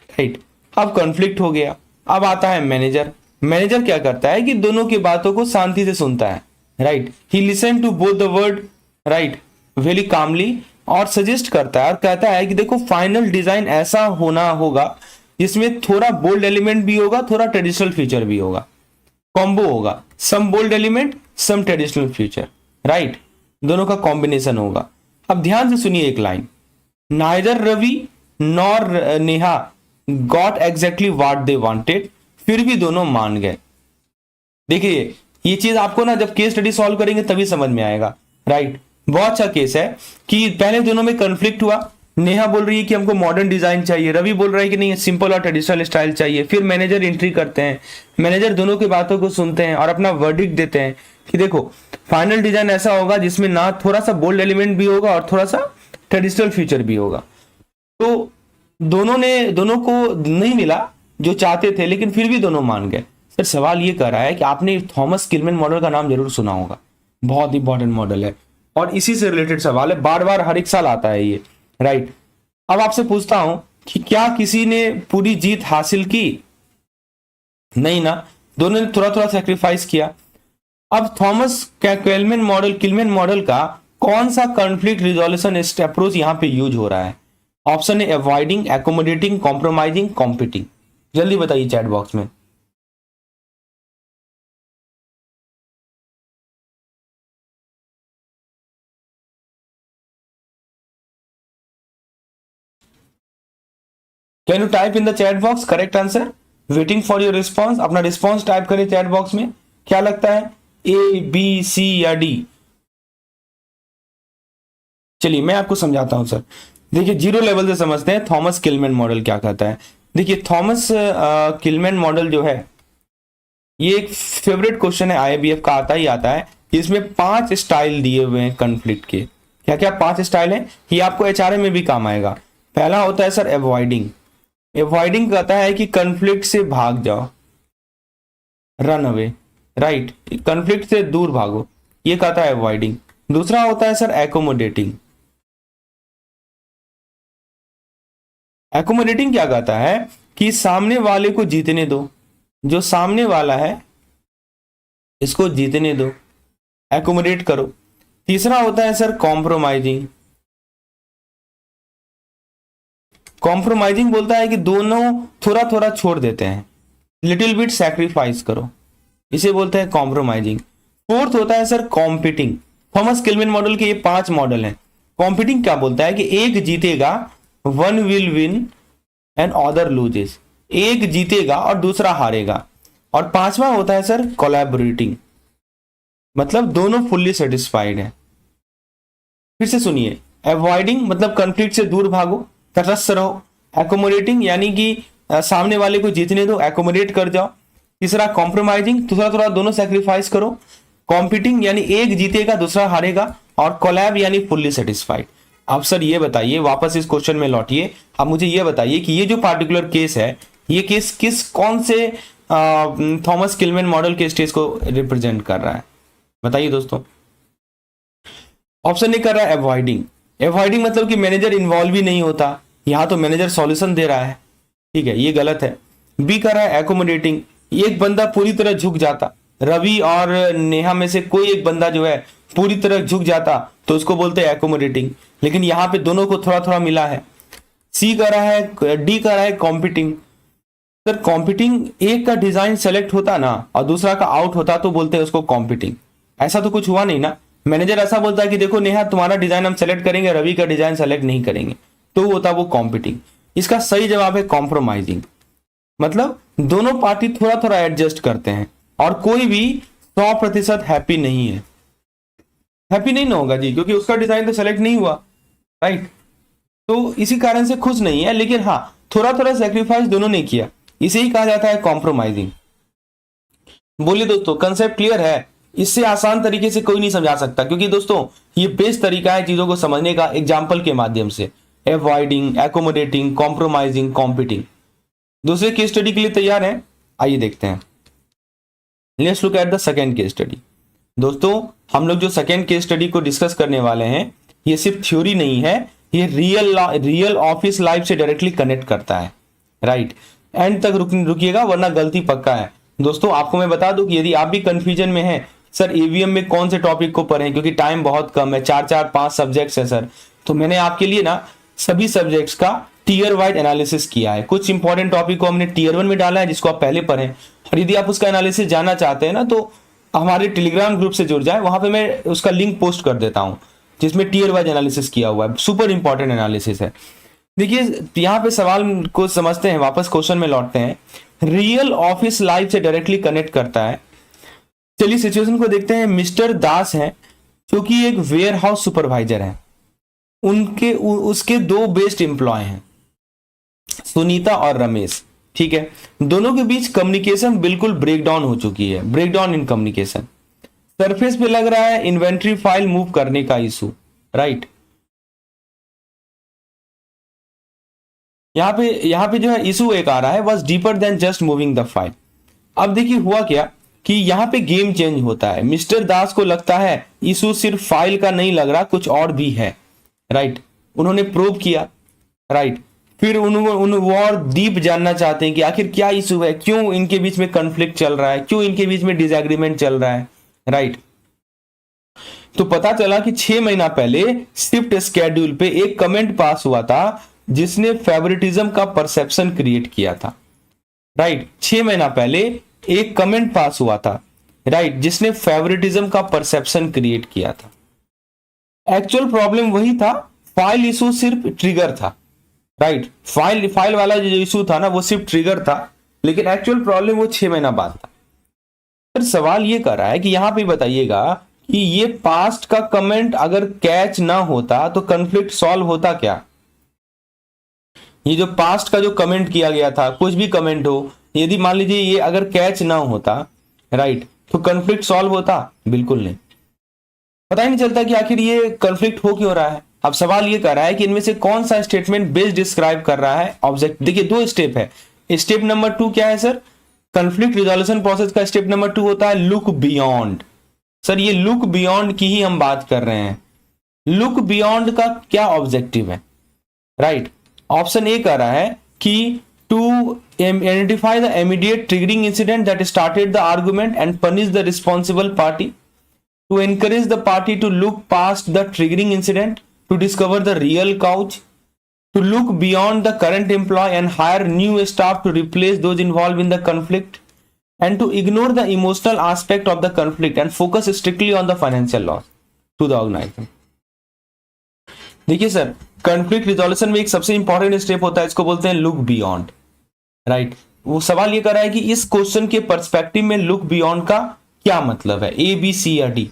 right. अब कॉन्फ्लिक्ट हो गया। अब आता है मैनेजर। मैनेजर क्या करता है कि दोनों की बातों को शांति से सुनता है, right. He listen to both the word, right, very calmly, और सजेस्ट करता है और कहता है कि देखो फाइनल डिजाइन ऐसा होना होगा जिसमें थोड़ा बोल्ड एलिमेंट भी होगा, थोड़ा ट्रेडिशनल फीचर भी होगा, कॉम्बो होगा, some bold element some traditional feature, right, दोनों का कॉम्बिनेशन होगा। अब ध्यान से सुनिए एक line, neither Ravi nor Neha got exactly what they wanted, फिर भी दोनों मान गए। देखिए ये चीज आपको ना जब केस स्टडी सॉल्व करेंगे तभी समझ में आएगा, राइट। बहुत अच्छा केस है कि पहले दोनों में कॉन्फ्लिक्ट हुआ, नेहा बोल रही है कि हमको मॉडर्न डिजाइन चाहिए, रवि बोल रहा है कि नहीं सिंपल और ट्रेडिशनल स्टाइल चाहिए। फिर मैनेजर एंट्री करते हैं, मैनेजर दोनों की बातों को सुनते हैं और अपना वर्डिक्ट देते हैं कि देखो फाइनल डिजाइन ऐसा होगा जिसमें ना थोड़ा सा बोल्ड एलिमेंट भी होगा और थोड़ा सा ट्रेडिशनल फीचर भी होगा। तो दोनों को नहीं मिला जो चाहते थे, लेकिन फिर भी दोनों मान गए। सर सवाल ये कर रहा है कि आपने थॉमस किलमैन मॉडल का नाम जरूर सुना होगा, बहुत इंपॉर्टेंट मॉडल है और इसी से रिलेटेड सवाल है, बार बार हर एक साल आता है ये, राइट। अब आपसे पूछता हूं कि क्या किसी ने पूरी जीत हासिल की? नहीं ना, दोनों ने थोड़ा थोड़ा सेक्रीफाइस किया। अब थॉमस किलमैन मॉडल का कौन सा कॉन्फ्लिक्ट रिजोल्यूशन अप्रोच यहां पे यूज हो रहा है? Option A avoiding, accommodating, compromising, competing. जल्दी बताइए चैट बॉक्स में। Can you type in the chat box correct answer? Waiting for your response. अपना रिस्पॉन्स टाइप करें चैट बॉक्स में। क्या लगता है, ए, बी, सी या डी? चलिए मैं आपको समझाता हूं सर। देखिए जीरो लेवल से समझते हैं थॉमस किलमैन मॉडल क्या कहता है। देखिए थॉमस किलमैन मॉडल जो है ये एक फेवरेट क्वेश्चन है, आईआईबीएफ का आता ही आता है। इसमें 5 स्टाइल दिए हुए हैं कॉन्फ्लिक्ट के। क्या क्या 5 स्टाइल हैं, ये आपको एचआरएम में भी काम आएगा। पहला होता है सर अवॉइडिंग, एवॉइडिंग कहता है कि कंफ्लिक्ट से भाग जाओ, रन अवे, राइट, कंफ्लिक्ट से दूर भागो, ये कहता है एवॉइडिंग। दूसरा होता है सर एकोमोडेटिंग। एकोमोडेटिंग क्या कहता है कि सामने वाले को जीतने दो, जो सामने वाला है इसको जीतने दो, एकोमोडेट करो। तीसरा होता है सर कॉम्प्रोमाइजिंग। कॉम्प्रोमाइजिंग बोलता है कि दोनों थोड़ा थोड़ा छोड़ देते हैं, लिटिल बिट सैक्रिफाइस करो, इसे बोलते हैं कॉम्प्रोमाइजिंग। फोर्थ होता है sir competing. Thomas Kilmann model के ये 5 मॉडल हैं। कॉम्पिटिंग क्या बोलता है कि एक जीतेगा, one will win and other loses, एक जीतेगा और दूसरा हारेगा। और 5वां होता है सर कोलैबोरेटिंग, मतलब दोनों फुल्ली सेटिस्फाइड है। फिर से सुनिए, अवॉइडिंग मतलब कंफ्लिक्ट से दूर भागो, तटस्थ रहो। एकोमोडेटिंग यानी कि सामने वाले को जीतने दो, एकोमोडेट कर जाओ। तीसरा कॉम्प्रोमाइजिंग, थोड़ा थोड़ा दोनों सैक्रिफाइस करो। कॉम्पिटिंग यानी एक जीतेगा दूसरा हारेगा। और कोलैब यानी फुल्ली सेटिस्फाइड। अब सर ये बताइए, वापस इस क्वेश्चन में लौटिए, अब मुझे ये बताइए कि ये जो पार्टिकुलर केस है, ये केस कौन से थॉमस किलमैन मॉडल के स्टेज को रिप्रेजेंट कर रहा है, बताइए दोस्तों। ऑप्शन ए कर रहा है अवॉइडिंग। अवॉइडिंग मतलब कि मैनेजर इन्वॉल्व ही नहीं होता, यहां तो मैनेजर सॉल्यूशन दे रहा है, ठीक है, ये गलत है। बी कर रहा है एकोमोडेटिंग, एक बंदा पूरी तरह झुक जाता, रवि और नेहा में से कोई एक बंदा जो है पूरी तरह झुक जाता तो उसको बोलते हैं एकोमोडेटिंग, लेकिन यहां पे दोनों को थोड़ा थोड़ा मिला है। सी कर रहा है, डी कर रहा है कॉम्पिटिंग। सर कॉम्पिटिंग, एक का डिजाइन सेलेक्ट होता ना और दूसरा का आउट होता तो बोलते हैं उसको कॉम्पिटिंग। ऐसा तो कुछ हुआ नहीं ना, मैनेजर ऐसा बोलता है कि देखो नेहा तुम्हारा डिजाइन हम सेलेक्ट करेंगे, रवि का डिजाइन सेलेक्ट नहीं करेंगे, तो होता वो कॉम्पिटिंग। इसका सही जवाब है कॉम्प्रोमाइजिंग, मतलब दोनों पार्टी थोड़ा थोड़ा एडजस्ट करते हैं और कोई भी 100% हैप्पी नहीं है। हैप्पी नहीं ना होगा जी, क्योंकि उसका डिजाइन तो सेलेक्ट नहीं हुआ, राइट, तो इसी कारण से खुश नहीं है, लेकिन हाँ थोड़ा थोड़ा सेक्रीफाइस दोनों ने किया, इसे ही कहा जाता है कॉम्प्रोमाइजिंग। बोलिए दोस्तों, कंसेप्ट क्लियर है? इससे आसान तरीके से कोई नहीं समझा सकता, क्योंकि दोस्तों ये बेस्ट तरीका है चीजों को समझने का, एग्जाम्पल के माध्यम से। Avoiding, accommodating, compromising, competing. दूसरे केस स्टडी के लिए तैयार हैं? आइए देखते हैं। Let's look at the second case study. दोस्तों हम लोग जो सेकेंड केस स्टडी को डिस्कस करने वाले हैं, ये सिर्फ थ्योरी नहीं है, ये रियल ऑफिस लाइफ से डायरेक्टली कनेक्ट करता है, राइट। एंड तक रुकिएगा वरना गलती पक्का है। दोस्तों आपको मैं बता दूं कि यदि आप भी कंफ्यूजन में हैं सर ईवीएम में कौन से टॉपिक को पढ़ें, क्योंकि टाइम बहुत कम है, 4-5 सब्जेक्ट्स है सर, तो मैंने आपके लिए ना सभी सब्जेक्ट्स का टीयर वाइज एनालिसिस किया है। कुछ इंपॉर्टेंट टॉपिक को हमने टीयर 1 में डाला है जिसको आप पहले पढ़ें, और यदि आप उसका एनालिसिस जानना चाहते हैं ना तो हमारे टेलीग्राम ग्रुप से जुड़ जाए, वहां पे मैं उसका लिंक पोस्ट कर देता हूं जिसमें टीयर वाइज एनालिसिस किया हुआ है, सुपर इंपॉर्टेंट एनालिसिस है। देखिए यहाँ पे सवाल को समझते हैं, वापस क्वेश्चन में लौटते हैं। रियल ऑफिस लाइफ से डायरेक्टली कनेक्ट करता है। चलिए सिचुएशन को देखते हैं। मिस्टर दास हैं जो कि एक वेयर हाउस सुपरवाइजर है, उसके 2 बेस्ट एम्प्लॉय हैं, सुनीता और रमेश, ठीक है। दोनों के बीच कम्युनिकेशन बिल्कुल ब्रेकडाउन हो चुकी है, ब्रेकडाउन इन कम्युनिकेशन। सरफेस पे लग रहा है इन्वेंट्री फाइल मूव करने का इशू, राइट। यहां पे जो है इशू एक आ रहा है, was deeper than just moving the file. अब देखिए हुआ क्या कि यहां पे गेम चेंज होता है। मिस्टर दास को लगता है इशू सिर्फ फाइल का नहीं लग रहा, कुछ और भी है, राइट। उन्होंने प्रूव किया, राइट। फिर वो और डीप जानना चाहते हैं कि आखिर क्या इशू है, क्यों इनके बीच में कॉन्फ्लिक्ट चल रहा है, क्यों इनके बीच में डिसएग्रीमेंट चल रहा है, राइट। तो पता चला कि 6 महीना पहले शिफ्ट स्केड्यूल पे एक कमेंट पास हुआ था जिसने फेवरेटिज्म का परसेप्शन क्रिएट किया था, राइट। 6 महीना पहले एक कमेंट पास हुआ था, राइट, जिसने फेवरेटिज्म का परसेप्शन क्रिएट किया था। एक्चुअल प्रॉब्लम वही था, फाइल इशू सिर्फ ट्रिगर था, राइट। फाइल वाला जो इशू था ना वो सिर्फ ट्रिगर था, लेकिन एक्चुअल प्रॉब्लम वो 6 महीना बाद था। फिर सवाल ये कर रहा है कि यहां पे बताइएगा कि ये पास्ट का कमेंट अगर कैच ना होता तो कॉन्फ्लिक्ट सॉल्व होता क्या? ये जो पास्ट का जो कमेंट किया गया था, कुछ भी कमेंट हो, यदि मान लीजिए ये अगर कैच ना होता, राइट, तो कॉन्फ्लिक्ट सॉल्व होता? बिल्कुल नहीं। पता ही नहीं चलता कि आखिर ये कॉन्फ्लिक्ट हो क्यों रहा है, अब सवाल ये कर रहा है कि इनमें से कौन सा स्टेटमेंट बेस्ट डिस्क्राइब कर रहा है ऑब्जेक्ट। देखिए दो स्टेप है। स्टेप नंबर 2 क्या है सर? कंफ्लिक्ट रिजोल्यूशन प्रोसेस का स्टेप नंबर 2 होता है लुक बियॉन्ड। सर ये लुक बियॉन्ड की ही हम बात कर रहे हैं। लुक बियॉन्ड का क्या ऑब्जेक्टिव है? राइट, ऑप्शन ए कह रहा है कि to identify the immediate triggering incident that started the argument and punish the responsible party, to encourage the party to look past the triggering incident, to discover the real cause, to look beyond the current employee and hire new staff to replace those involved in the conflict, and to ignore the emotional aspect of the conflict and focus strictly on the financial loss to the organization. देखिए sir, conflict resolution में एक सबसे important step होता है, इसको बोलते हैं look beyond. Right, वो सवाल ये कर रहा है कि इस क्वेश्चन के पर्सपेक्टिव में लुक बियॉन्ड का क्या मतलब है, ए बी सी या डी?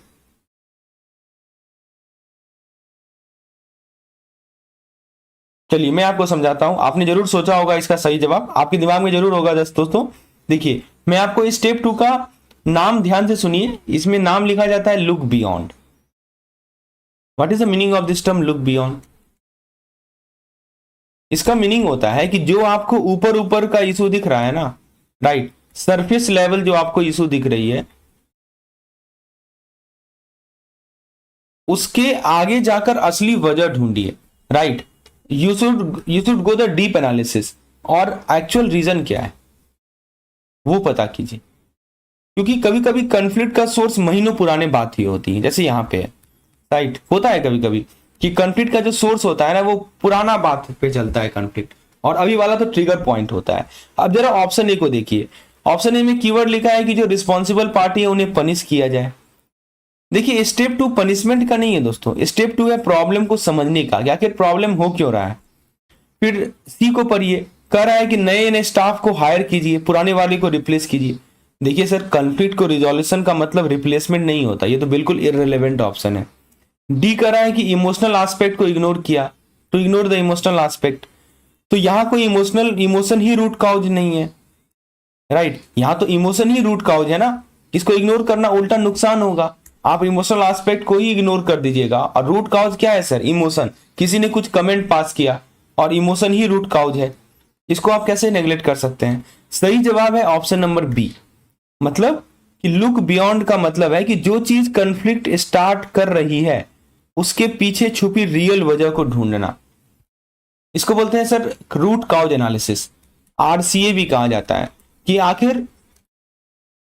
चलिए मैं आपको समझाता हूं। आपने जरूर सोचा होगा इसका सही जवाब, आपके दिमाग में जरूर होगा दोस्तों। देखिए मैं आपको स्टेप 2 का नाम ध्यान से सुनिए। इसमें नाम लिखा जाता है look beyond. What is the meaning of this term look beyond? इसका मीनिंग होता है कि जो आपको ऊपर ऊपर का इशू दिख रहा है ना, राइट, सरफेस लेवल जो आपको इशू दिख रही है, उसके आगे जाकर असली वजह ढूंढिए। Right, you should go the deep analysis और एक्चुअल रीजन क्या है वो पता कीजिए। क्योंकि कभी कभी कंफ्लिक्ट का सोर्स महीनों पुराने बात ही होती है, जैसे यहाँ पे है। राइट, होता है कभी कभी कि कंफ्लिक्ट का जो सोर्स होता है ना वो पुराना बात पे चलता है कंफ्लिक्ट, और अभी वाला तो ट्रिगर पॉइंट होता है। अब जरा ऑप्शन ए को देखिए। ऑप्शन ए में कीवर्ड लिखा है कि जो रिस्पॉन्सिबल पार्टी है उन्हें पनिश किया जाए। देखिए स्टेप 2 पनिशमेंट का नहीं है दोस्तों, स्टेप 2 है प्रॉब्लम को समझने का, कि आखिर प्रॉब्लम हो क्यों रहा है। फिर सी को पढ़िए, कह रहा है कि नए नए स्टाफ को हायर कीजिए, पुराने वाले को रिप्लेस कीजिए। देखिए सर, कंफ्लिक्ट को रिजोल्यूशन का मतलब रिप्लेसमेंट नहीं होता, ये तो बिल्कुल इररिलेवेंट ऑप्शन है। डी कह रहा है कि इमोशनल एस्पेक्ट को इग्नोर किया, to ignore the emotional aspect. तो यहाँ कोई इमोशन ही रूट काउज नहीं है। राइट, यहाँ तो इमोशन ही रूट काउज है ना, इसको इग्नोर करना उल्टा नुकसान होगा। आप इमोशनल एस्पेक्ट को ही इग्नोर कर दीजिएगा, और रूट काउज क्या है सर? इमोशन। किसी ने कुछ कमेंट पास किया और इमोशन ही रूट काउज है, इसको आप कैसे नेग्लेक्ट कर सकते हैं? सही जवाब है ऑप्शन नंबर बी। मतलब कि लुक बियॉन्ड का मतलब है कि जो चीज कंफ्लिक्ट स्टार्ट कर रही है उसके पीछे छुपी रियल वजह को ढूंढना, इसको बोलते हैं sir root cause analysis. RCA भी कहा जाता है कि आखिर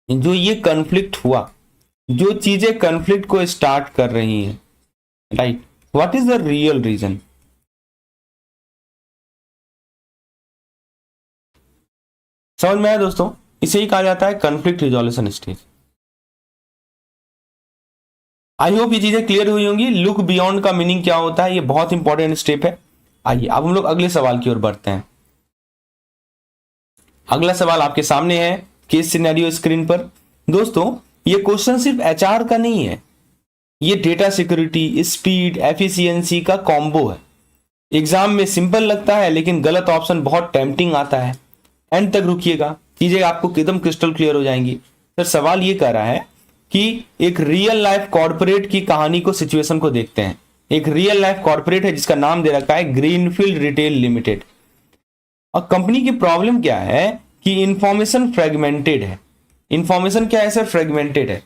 जो ये कंफ्लिक्ट हुआ, जो चीजें कंफ्लिक्ट को स्टार्ट कर रही हैं, right, what is the real reason? समझ में आया दोस्तों? इसे ही कहा जाता है conflict resolution stage. I hope ये चीजें क्लियर हुई होंगी। लुक बियॉन्ड का मीनिंग क्या होता है, ये बहुत इंपॉर्टेंट स्टेप है। आइए अब हम लोग अगले सवाल की ओर बढ़ते हैं। अगला सवाल आपके सामने है, केस सिनेरियो स्क्रीन पर। दोस्तों ये क्वेश्चन सिर्फ एचआर का नहीं है, ये डेटा सिक्योरिटी, स्पीड, एफिशिएंसी का कॉम्बो है। एग्जाम में सिंपल लगता है लेकिन गलत ऑप्शन बहुत टेम्पटिंग आता है। एंड तक रुकिएगा, चीजें आपको एकदम क्रिस्टल क्लियर हो जाएंगी। सर सवाल ये कह रहा है कि एक रियल लाइफ कॉर्पोरेट की कहानी को, सिचुएशन को देखते हैं। एक रियल लाइफ कॉर्पोरेट है जिसका नाम दे रखा है ग्रीनफील्ड रिटेल लिमिटेड। और कंपनी की प्रॉब्लम क्या है कि इंफॉर्मेशन फ्रेगमेंटेड है। इंफॉर्मेशन क्या है सर? फ्रेगमेंटेड है।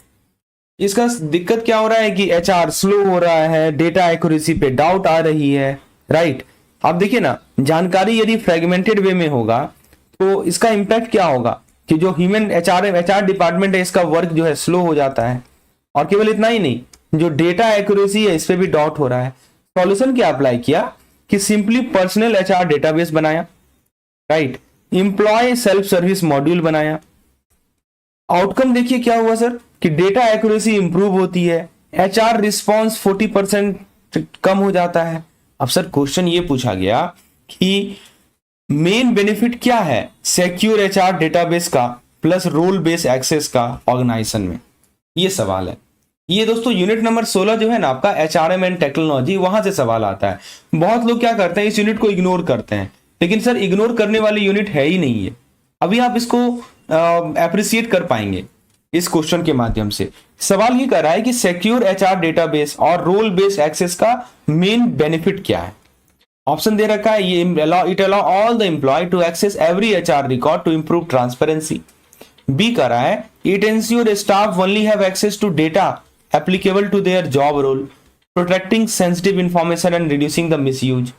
इसका दिक्कत क्या हो रहा है कि एचआर स्लो हो रहा है, डेटा एक्यूरेसी पे डाउट आ रही है। राइट, आप देखिए ना, जानकारी यदि फ्रेगमेंटेड वे में होगा तो इसका इंपैक्ट क्या होगा कि जो ह्यूमन एचआर डिपार्टमेंट है इसका वर्क जो है स्लो हो जाता है। और केवल इतना ही नहीं, जो डेटा एक्यूरेसी है इस पे भी डाउट हो रहा है। सॉल्यूशन क्या अप्लाई किया कि सिंपली पर्सनल एचआर डेटाबेस बनाया। Right, employ self service module बनाया। आउटकम देखिए क्या हुआ सर कि डेटा एक्यूरेसी इंप्रूव होती है, एचआर रिस्पॉन्स 40% कम हो जाता है। अब सर क्वेश्चन ये पूछा गया कि मेन बेनिफिट क्या है सिक्योर एचआर डेटाबेस का प्लस रोल बेस्ड एक्सेस का ऑर्गेनाइजेशन में, ये सवाल है। ये दोस्तों यूनिट नंबर 16 जो है ना आपका एचआरएम एंड टेक्नोलॉजी, वहां से सवाल आता है। बहुत लोग क्या करते हैं, इस यूनिट को इग्नोर करते हैं, लेकिन सर इग्नोर करने वाली यूनिट है ही नहीं है। अभी आप इसको अप्रिशिएट कर पाएंगे। इस क्वेश्चन के माध्यम से। सवाल ये कर रहा है कि सिक्योर एचआर डेटाबेस और रोल बेस्ड एक्सेस का मेन बेनिफिट क्या है। ऑप्शन दे रखा है, ये it allow all the employee to access every HR record to improve transparency. B कर रहा है, it ensure staff only have access to data applicable to their job role, protecting sensitive information and reducing the misuse.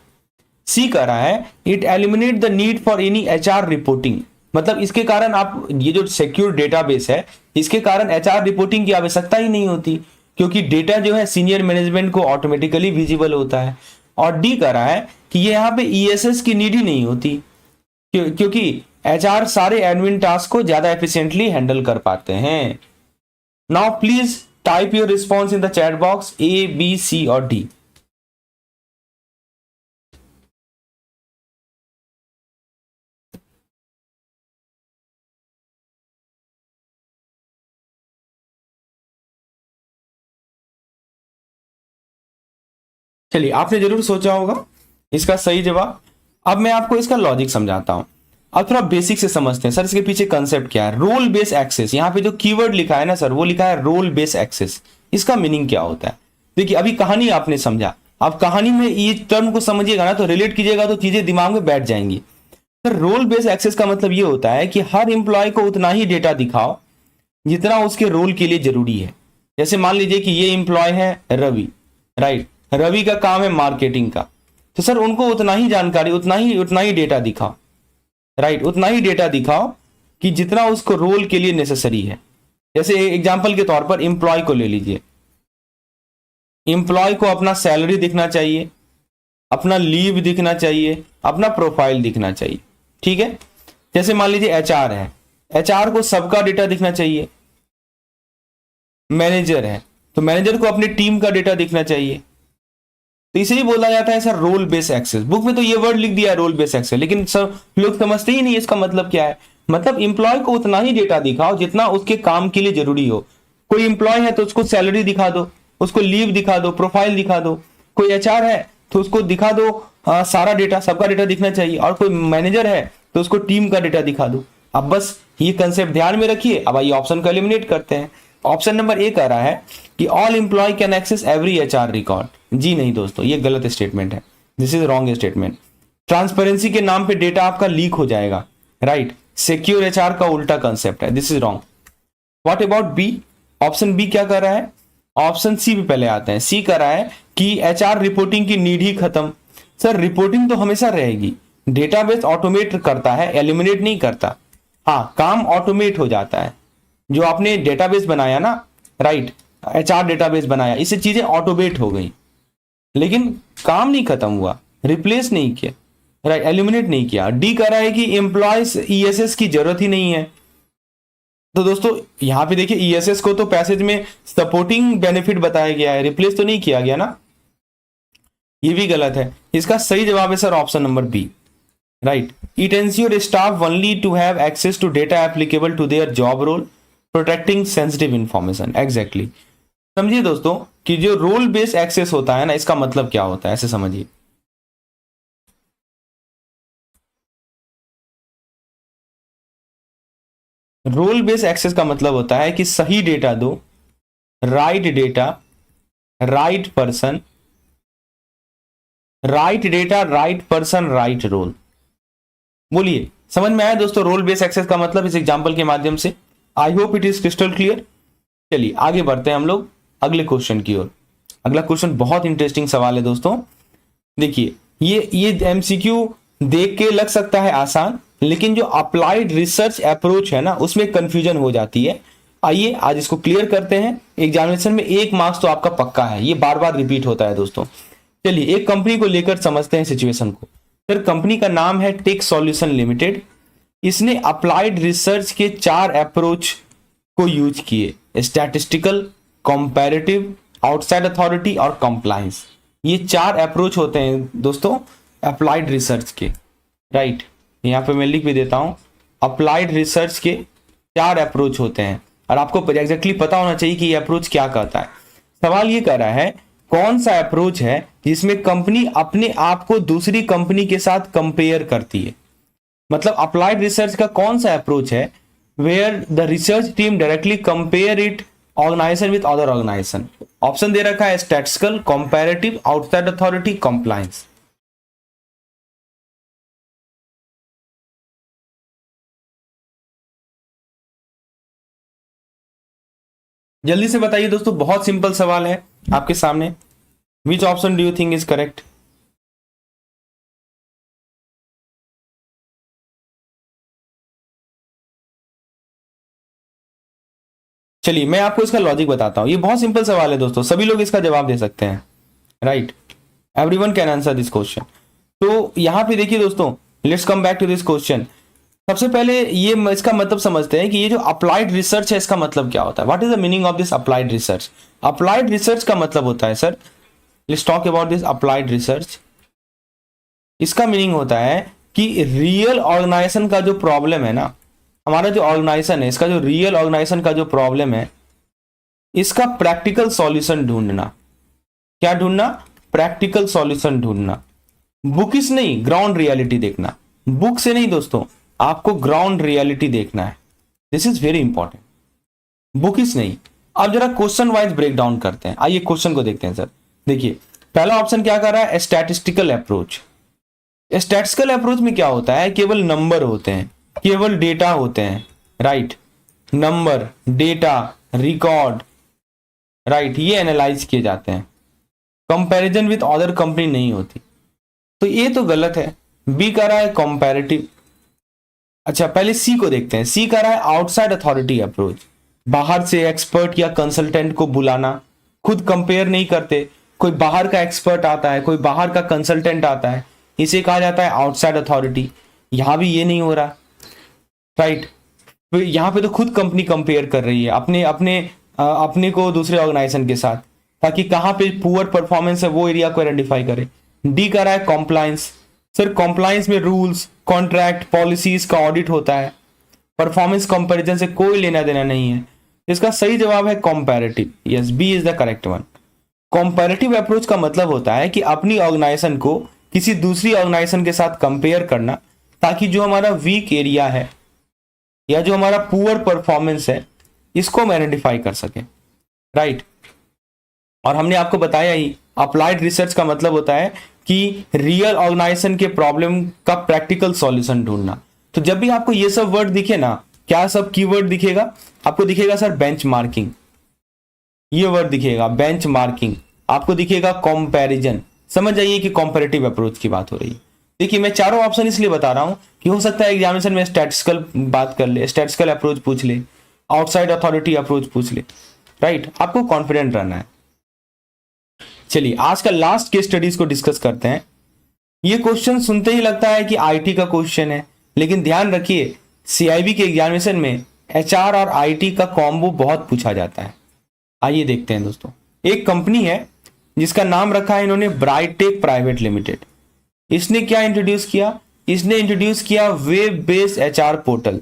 C कर रहा है, it eliminate the need for any HR reporting, मतलब इसके कारण आप ये जो सिक्योर डेटाबेस है इसके कारण एचआर रिपोर्टिंग की आवश्यकता ही नहीं होती, क्योंकि डेटा जो है सीनियर मैनेजमेंट को ऑटोमेटिकली विजिबल होता है। और डी कर रहा है कि ये यहाँ पे ईएसएस की नीड ही नहीं होती, क्योंकि एचआर सारे एडमिन टास्क को ज्यादा एफिशिएंटली हैंडल कर पाते हैं। Now please type your response in the chat box, A B C और डी। चलिए, आपने जरूर सोचा होगा इसका सही जवाब। अब मैं आपको इसका लॉजिक समझाता हूं। अब थोड़ा बेसिक से समझते हैं सर इसके पीछे कंसेप्ट क्या है। रोल बेस एक्सेस, यहाँ पे जो कीवर्ड लिखा है ना सर, वो लिखा है रोल बेस एक्सेस। इसका मीनिंग क्या होता है? देखिए, अभी कहानी आपने समझा, अब कहानी में ये टर्म को समझिएगा ना तो रिलेट कीजिएगा तो चीजें दिमाग में बैठ जाएंगी। सर रोल बेस एक्सेस का मतलब ये होता है कि हर इंप्लॉय को उतना ही डेटा दिखाओ जितना उसके रोल के लिए जरूरी है। जैसे मान लीजिए कि ये इंप्लॉय है रवि, राइट, रवि का काम है मार्केटिंग का, तो सर उनको उतना ही जानकारी, उतना ही डेटा दिखाओ, राइट, उतना ही डेटा दिखाओ कि जितना उसको रोल के लिए नेसेसरी है। जैसे एग्जांपल के तौर पर इंप्लॉय को ले लीजिए, इंप्लॉय को अपना सैलरी दिखना चाहिए, अपना लीव दिखना चाहिए, अपना प्रोफाइल दिखना चाहिए, ठीक है। जैसे मान लीजिए एचआर है, एचआर को सबका डेटा दिखना चाहिए। मैनेजर है तो मैनेजर को अपनी टीम का डेटा दिखना चाहिए। तो इसे ही बोला जाता है sir role base access. Book में तो ये वर्ड लिख दिया है रोल बेस एक्सेस, लेकिन सब लोग समझते ही नहीं इसका मतलब क्या है। मतलब इंप्लॉय को उतना ही डेटा दिखाओ जितना उसके काम के लिए जरूरी हो। कोई इंप्लॉय है तो उसको सैलरी दिखा दो, उसको लीव दिखा दो, प्रोफाइल दिखा दो। कोई एचआर है तो उसको दिखा दो सारा डेटा, सबका डेटा दिखना चाहिए। और कोई मैनेजर है तो उसको टीम का डेटा दिखा दो। अब बस ये कंसेप्ट ध्यान में रखिए। अब आइए ऑप्शन को एलिमिनेट करते हैं। ऑप्शन नंबर ए कह रहा है कि all employee can access every HR record. जी नहीं दोस्तों, ये गलत स्टेटमेंट है, this is wrong statement. Transparency के नाम पे डेटा आपका लीक हो जाएगा, राइट। सिक्योर एचआर का उल्टा कंसेप्ट है, this is wrong. What about B? Option B क्या कर रहा है? ऑप्शन सी पे पहले आते हैं। सी कर रहा है कि एचआर रिपोर्टिंग की नीड ही खत्म। सर रिपोर्टिंग तो हमेशा रहेगी, डेटाबेस ऑटोमेट करता है, एलिमिनेट नहीं करता। हाँ, काम ऑटोमेट हो जाता है। जो आपने डेटाबेस बनाया ना, राइट, एचआर डेटाबेस बनाया, इससे चीजें ऑटोमेट हो गई, लेकिन काम नहीं खत्म हुआ, रिप्लेस नहीं किया, राइट, एलिमिनेट नहीं किया। डी कह रहा है कि एम्प्लॉयज ईएसएस की जरूरत ही नहीं है। तो दोस्तों यहां पे देखिए, ईएसएस को तो पैसेज में सपोर्टिंग बेनिफिट बताया गया है, रिप्लेस तो नहीं किया गया ना, ये भी गलत है। इसका सही जवाब है sir option number B, right. It ensure staff only to have access to data applicable to their job role, protecting sensitive information. Exactly, समझिए दोस्तों कि जो रोल बेस्ड एक्सेस होता है ना, इसका मतलब क्या होता है, ऐसे समझिए। रोल बेस्ड एक्सेस का मतलब होता है कि सही डेटा दो, right data, right person, right data, right person, right role. बोलिए, समझ में आया दोस्तों रोल बेस्ड एक्सेस का मतलब इस एग्जांपल के माध्यम से? I hope it is crystal clear. चलिए आगे बढ़ते हैं हम लोग अगले क्वेश्चन की ओर। अगला क्वेश्चन बहुत इंटरेस्टिंग सवाल है दोस्तों। देखिए, ये एमसीक्यू देख के लग सकता है आसान, लेकिन जो अप्लाइड रिसर्च अप्रोच है ना, उसमें कंफ्यूजन हो जाती है। आइए आज इसको क्लियर करते हैं। एग्जामिनेशन में 1 मार्क्स तो आपका पक्का है, ये बार बार रिपीट होता है दोस्तों। चलिए एक कंपनी को लेकर समझते हैं सिचुएशन को। सर कंपनी का नाम है टेक सॉल्यूशन लिमिटेड। इसने अप्लाइड रिसर्च के 4 अप्रोच को यूज किए, स्टैटिस्टिकल, कंपैरेटिव, आउटसाइड अथॉरिटी और कंप्लायंस। ये 4 अप्रोच होते हैं दोस्तों अप्लाइड रिसर्च के, राइट। यहाँ पे मैं लिख भी देता हूं, अप्लाइड रिसर्च के 4 अप्रोच होते हैं और आपको एग्जैक्टली पता होना चाहिए कि ये अप्रोच क्या कहता है। सवाल ये कर रहा है कौन सा अप्रोच है जिसमें कंपनी अपने आप को दूसरी कंपनी के साथ कंपेयर करती है। मतलब अप्लाइड रिसर्च का कौन सा अप्रोच है where the research team directly compare it organization with other organization. Option दे रखा है statistical, comparative, outside authority, compliance. जल्दी से बताइए दोस्तों, बहुत सिंपल सवाल है आपके सामने. विच option do you think is correct? चलिए मैं आपको इसका लॉजिक बताता हूं. ये बहुत सिंपल सवाल है दोस्तों, सभी लोग इसका जवाब दे सकते हैं. Right, everyone can answer this question. तो यहां पे देखिए दोस्तों, let's come back to this question. सबसे पहले ये इसका मतलब समझते हैं कि ये जो अप्लाइड रिसर्च है इसका मतलब क्या होता है. What is the meaning of this applied research? Applied research का मतलब होता है sir, let's talk about this applied research. इसका मीनिंग होता है कि रियल ऑर्गेनाइजेशन का जो प्रॉब्लम है ना, हमारा जो ऑर्गेनाइजेशन है इसका जो रियल ऑर्गेनाइजेशन का जो प्रॉब्लम है, इसका प्रैक्टिकल सॉल्यूशन ढूंढना. क्या ढूंढना? प्रैक्टिकल सॉल्यूशन ढूंढना. बुकिश नहीं, ग्राउंड रियलिटी देखना. बुक से नहीं दोस्तों, आपको ग्राउंड रियलिटी देखना है. This is very important. Bookish नहीं. अब जरा क्वेश्चन वाइज ब्रेक डाउन करते हैं. आइए क्वेश्चन को देखते हैं सर. देखिए पहला ऑप्शन क्या कर रहा है? Statistical approach. स्टैटिस्टिकल अप्रोच में क्या होता है? केवल नंबर होते हैं, केवल डेटा होते हैं. Right, number, data, record, right, ये एनालाइज किए जाते हैं. कंपैरिजन विद अदर कंपनी नहीं होती. तो ये तो गलत है. बी कर रहा है कंपैरेटिव. अच्छा पहले सी को देखते हैं. सी कर रहा है आउटसाइड अथॉरिटी अप्रोच. बाहर से एक्सपर्ट या कंसल्टेंट को बुलाना. खुद कंपेयर नहीं करते, कोई बाहर का एक्सपर्ट आता है, कोई बाहर का कंसल्टेंट आता है, इसे कहा जाता है आउटसाइड अथॉरिटी. यहां भी ये नहीं हो रहा. राइट, यहां पे तो खुद कंपनी कंपेयर कर रही है अपने को दूसरे ऑर्गेनाइजेशन के साथ, ताकि कहां पे पुअर परफॉर्मेंस है वो एरिया को आइडेंटिफाई करे. डी का रहा है कॉम्प्लायंस. सर कॉम्प्लायंस में रूल्स, कॉन्ट्रैक्ट, पॉलिसीज का ऑडिट होता है. परफॉर्मेंस कंपैरिजन से कोई लेना देना नहीं है. इसका सही जवाब है comparative. Yes, B is the correct one. Comparative approach का मतलब होता है कि अपनी ऑर्गेनाइजेशन को किसी दूसरी ऑर्गेनाइजेशन के साथ कंपेयर करना, ताकि जो हमारा वीक एरिया है या जो हमारा पुअर परफॉर्मेंस है इसको हम आइडेंटिफाई कर सके. राइट, और हमने आपको बताया ही अप्लाइड रिसर्च का मतलब होता है कि रियल ऑर्गेनाइजेशन के प्रॉब्लम का प्रैक्टिकल सॉल्यूशन ढूंढना. तो जब भी आपको ये सब वर्ड दिखे ना, क्या सब कीवर्ड दिखेगा आपको? दिखेगा सर बेंचमार्किंग, ये वर्ड दिखेगा बेंचमार्किंग. आपको दिखेगा कंपैरिजन. समझ जाइए कि कंपैरेटिव अप्रोच की बात हो रही है. देखिए मैं चारों ऑप्शन इसलिए बता रहा हूं कि हो सकता है एग्जामिनेशन में स्टैटिस्टिकल बात कर ले, स्टैटिस्टिकल अप्रोच पूछ ले, आउटसाइड अथॉरिटी अप्रोच पूछ ले. राइट, आपको कॉन्फिडेंट रहना है. चलिए आज का लास्ट केस स्टडीज को डिस्कस करते हैं. ये क्वेश्चन सुनते ही लगता है कि आईटी का क्वेश्चन है, लेकिन ध्यान रखिए सीआईबी के एग्जामिनेशन में एचआर और आईटी का कॉम्बो बहुत पूछा जाता है. आइए देखते हैं दोस्तों. एक कंपनी है जिसका नाम रखा है इन्होंने ब्राइटेक प्राइवेट लिमिटेड. इसने क्या इंट्रोड्यूस किया? इसने इंट्रोड्यूस किया वेब बेस्ड एचआर पोर्टल.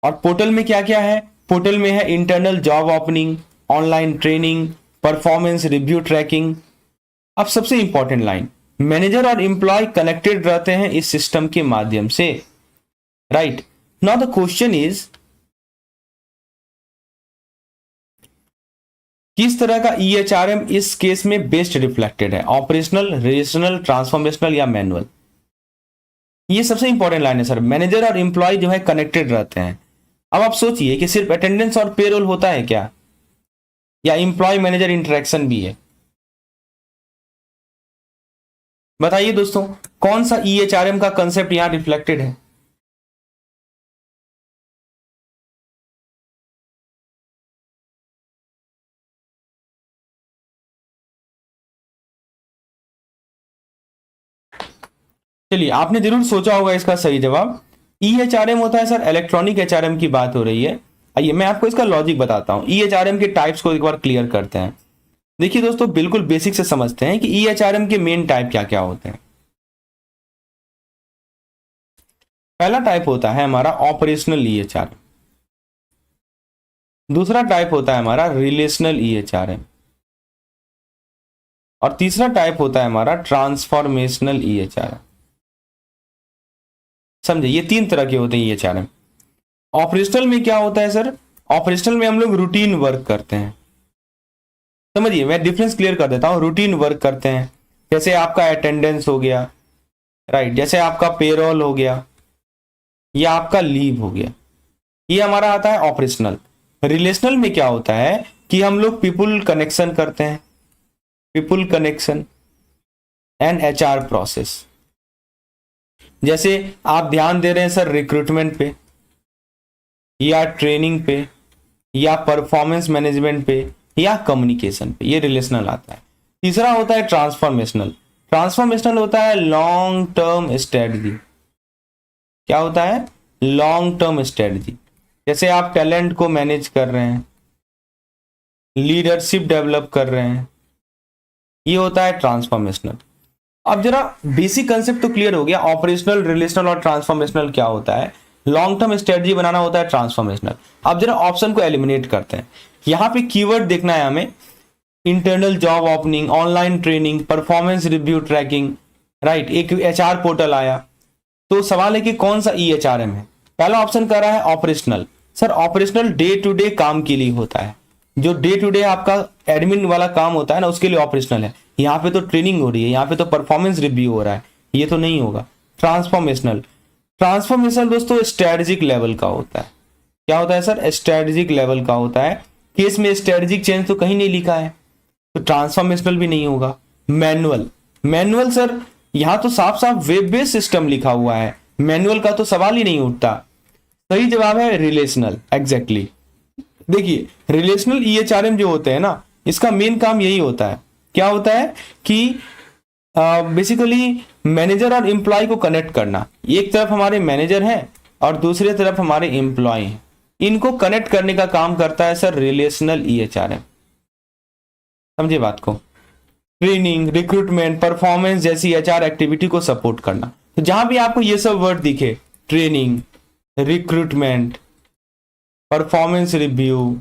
और पोर्टल में क्या क्या है? पोर्टल में है internal job opening, online training, performance review tracking. अब सबसे इंपॉर्टेंट लाइन, मैनेजर और एम्प्लॉय कनेक्टेड रहते हैं इस सिस्टम के माध्यम से. Right, now the question is किस तरह का EHRM इस केस में बेस्ट रिफ्लेक्टेड है? ऑपरेशनल, रिलेशनल, ट्रांसफॉर्मेशनल या मैनुअल? ये सबसे इंपॉर्टेंट लाइन है सर. मैनेजर और एम्प्लॉय जो है कनेक्टेड रहते हैं. अब आप सोचिए कि सिर्फ अटेंडेंस और पेरोल होता है क्या, या एम्प्लॉय मैनेजर इंटरेक्शन भी है? बताइए दोस्तों, कौन सा EHRM का कंसेप्ट यहां रिफ्लेक्टेड है? चलिए आपने जरूर सोचा होगा इसका सही जवाब. EHRM होता है सर इलेक्ट्रॉनिक HRM की बात हो रही है. आइए मैं आपको इसका लॉजिक बताता हूं. EHRM के टाइप्स को एक बार क्लियर करते हैं. देखिए दोस्तों, बिल्कुल बेसिक से समझते हैं कि EHRM के मेन टाइप क्या क्या होते हैं. पहला टाइप होता है हमारा ऑपरेशनल EHRM. दूसरा टाइप होता है हमारा रिलेशनल EHRM. और तीसरा टाइप होता है हमारा ट्रांसफॉर्मेशनल EHRM. समझे, ये तीन तरह के होते हैं EHRM. ऑपरेशनल में क्या होता है सर, ऑपरेशनल में हम लोग रूटीन वर्क करते हैं। समझिए, मैं डिफरेंस क्लियर कर देता हूं। रूटीन वर्क करते हैं, जैसे आपका अटेंडेंस हो गया, राइट, जैसे आपका पेरोल हो गया या आपका लीव हो गया, ये हमारा आता है ऑपरेशनल। रिलेशनल में क्या होता है कि हम लोग पीपुल कनेक्शन करते हैं, people connection and HR process. जैसे आप ध्यान दे रहे हैं सर रिक्रूटमेंट पे या ट्रेनिंग पे या परफॉर्मेंस मैनेजमेंट पे या कम्युनिकेशन पे, ये रिलेशनल आता है। तीसरा होता है ट्रांसफॉर्मेशनल। ट्रांसफॉर्मेशनल होता है लॉन्ग टर्म स्ट्रेटजी। क्या होता है, लॉन्ग टर्म स्ट्रेटजी। जैसे आप टैलेंट को मैनेज कर रहे हैं, लीडरशिप डेवलप कर रहे हैं, ये होता है ट्रांसफॉर्मेशनल। अब जरा बेसिक कंसेप्ट तो क्लियर हो गया, ऑपरेशनल, रिलेशनल और ट्रांसफॉर्मेशनल क्या होता है। लॉन्ग टर्म स्ट्रेटजी बनाना होता है ट्रांसफॉर्मेशनल। अब जरा ऑप्शन को एलिमिनेट करते हैं। यहाँ पे कीवर्ड देखना है हमें, internal job opening, online training, performance review tracking, right, एक एचआर पोर्टल आया। तो सवाल है कि कौन सा EHRM है। पहला ऑप्शन कर रहा है operational. Sir operational day to day काम के लिए होता है, जो डे टू डे आपका एडमिन वाला काम होता है ना, उसके लिए ऑपरेशनल है। यहाँ पे तो ट्रेनिंग हो रही है, यहाँ पे तो परफॉर्मेंस रिव्यू हो रहा है, ये तो नहीं होगा। ट्रांसफॉर्मेशनल, ट्रांसफॉर्मेशनल दोस्तों स्ट्रेटेजिक लेवल का होता है। क्या होता है सर, स्ट्रेटेजिक लेवल का होता है। केस में स्ट्रेटेजिक चेंज तो कहीं नहीं लिखा है, तो ट्रांसफॉर्मेशनल भी नहीं होगा। मैनुअल, मैनुअल सर यहां तो साफ साफ वेब बेस्ड सिस्टम लिखा हुआ है, मैनुअल का तो सवाल ही नहीं उठता। सही जवाब है रिलेशनल, एग्जैक्टली। देखिए रिलेशनल EHRM जो होते हैं ना, इसका मेन काम यही होता है। क्या होता है कि बेसिकली मैनेजर और एम्प्लॉय को कनेक्ट करना। एक तरफ हमारे मैनेजर हैं और दूसरी तरफ हमारे एम्प्लॉय हैं, इनको कनेक्ट करने का काम करता है सर रिलेशनल EHRM। समझे बात को। ट्रेनिंग, रिक्रूटमेंट, परफॉर्मेंस जैसी HR एक्टिविटी को सपोर्ट करना। तो जहां भी आपको ये सब वर्ड दिखे, training, recruitment, performance review,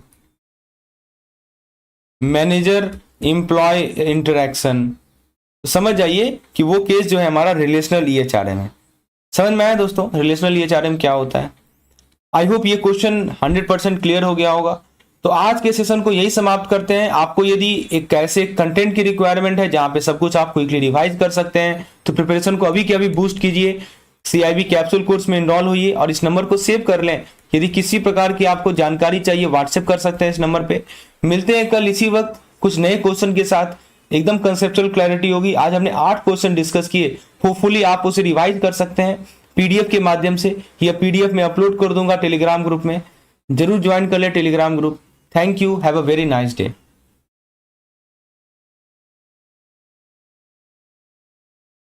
manager employ interaction, समझ जाइए कि वो केस जो है हमारा रिलेशनल EHRM है। समझ में आया दोस्तों रिलेशनल EHRM क्या होता है। आई होप ये क्वेश्चन 100% क्लियर हो गया होगा। तो आज के सेशन को यही समाप्त करते हैं। आपको यदि एक ऐसे कंटेंट की रिक्वायरमेंट है जहां पे सब कुछ आप क्विकली रिवाइज कर सकते हैं, तो प्रिपरेशन को अभी के अभी बूस्ट कीजिए। CIB कैप्सूल कोर्स में इनरोल होइए और इस नंबर को सेव कर लें। यदि किसी प्रकार की आपको जानकारी चाहिए व्हाट्सएप कर सकते हैं इस नंबर पे। मिलते हैं कल इसी वक्त कुछ नए क्वेश्चन के साथ, एकदम कंसेप्चुअल क्लैरिटी होगी। आज हमने 8 क्वेश्चन डिस्कस किए, होपफुली आप उसे रिवाइज कर सकते हैं PDF के माध्यम से, या PDF में अपलोड कर दूंगा टेलीग्राम ग्रुप में। जरूर ज्वाइन कर ले Telegram group. Thank you, have a very nice day.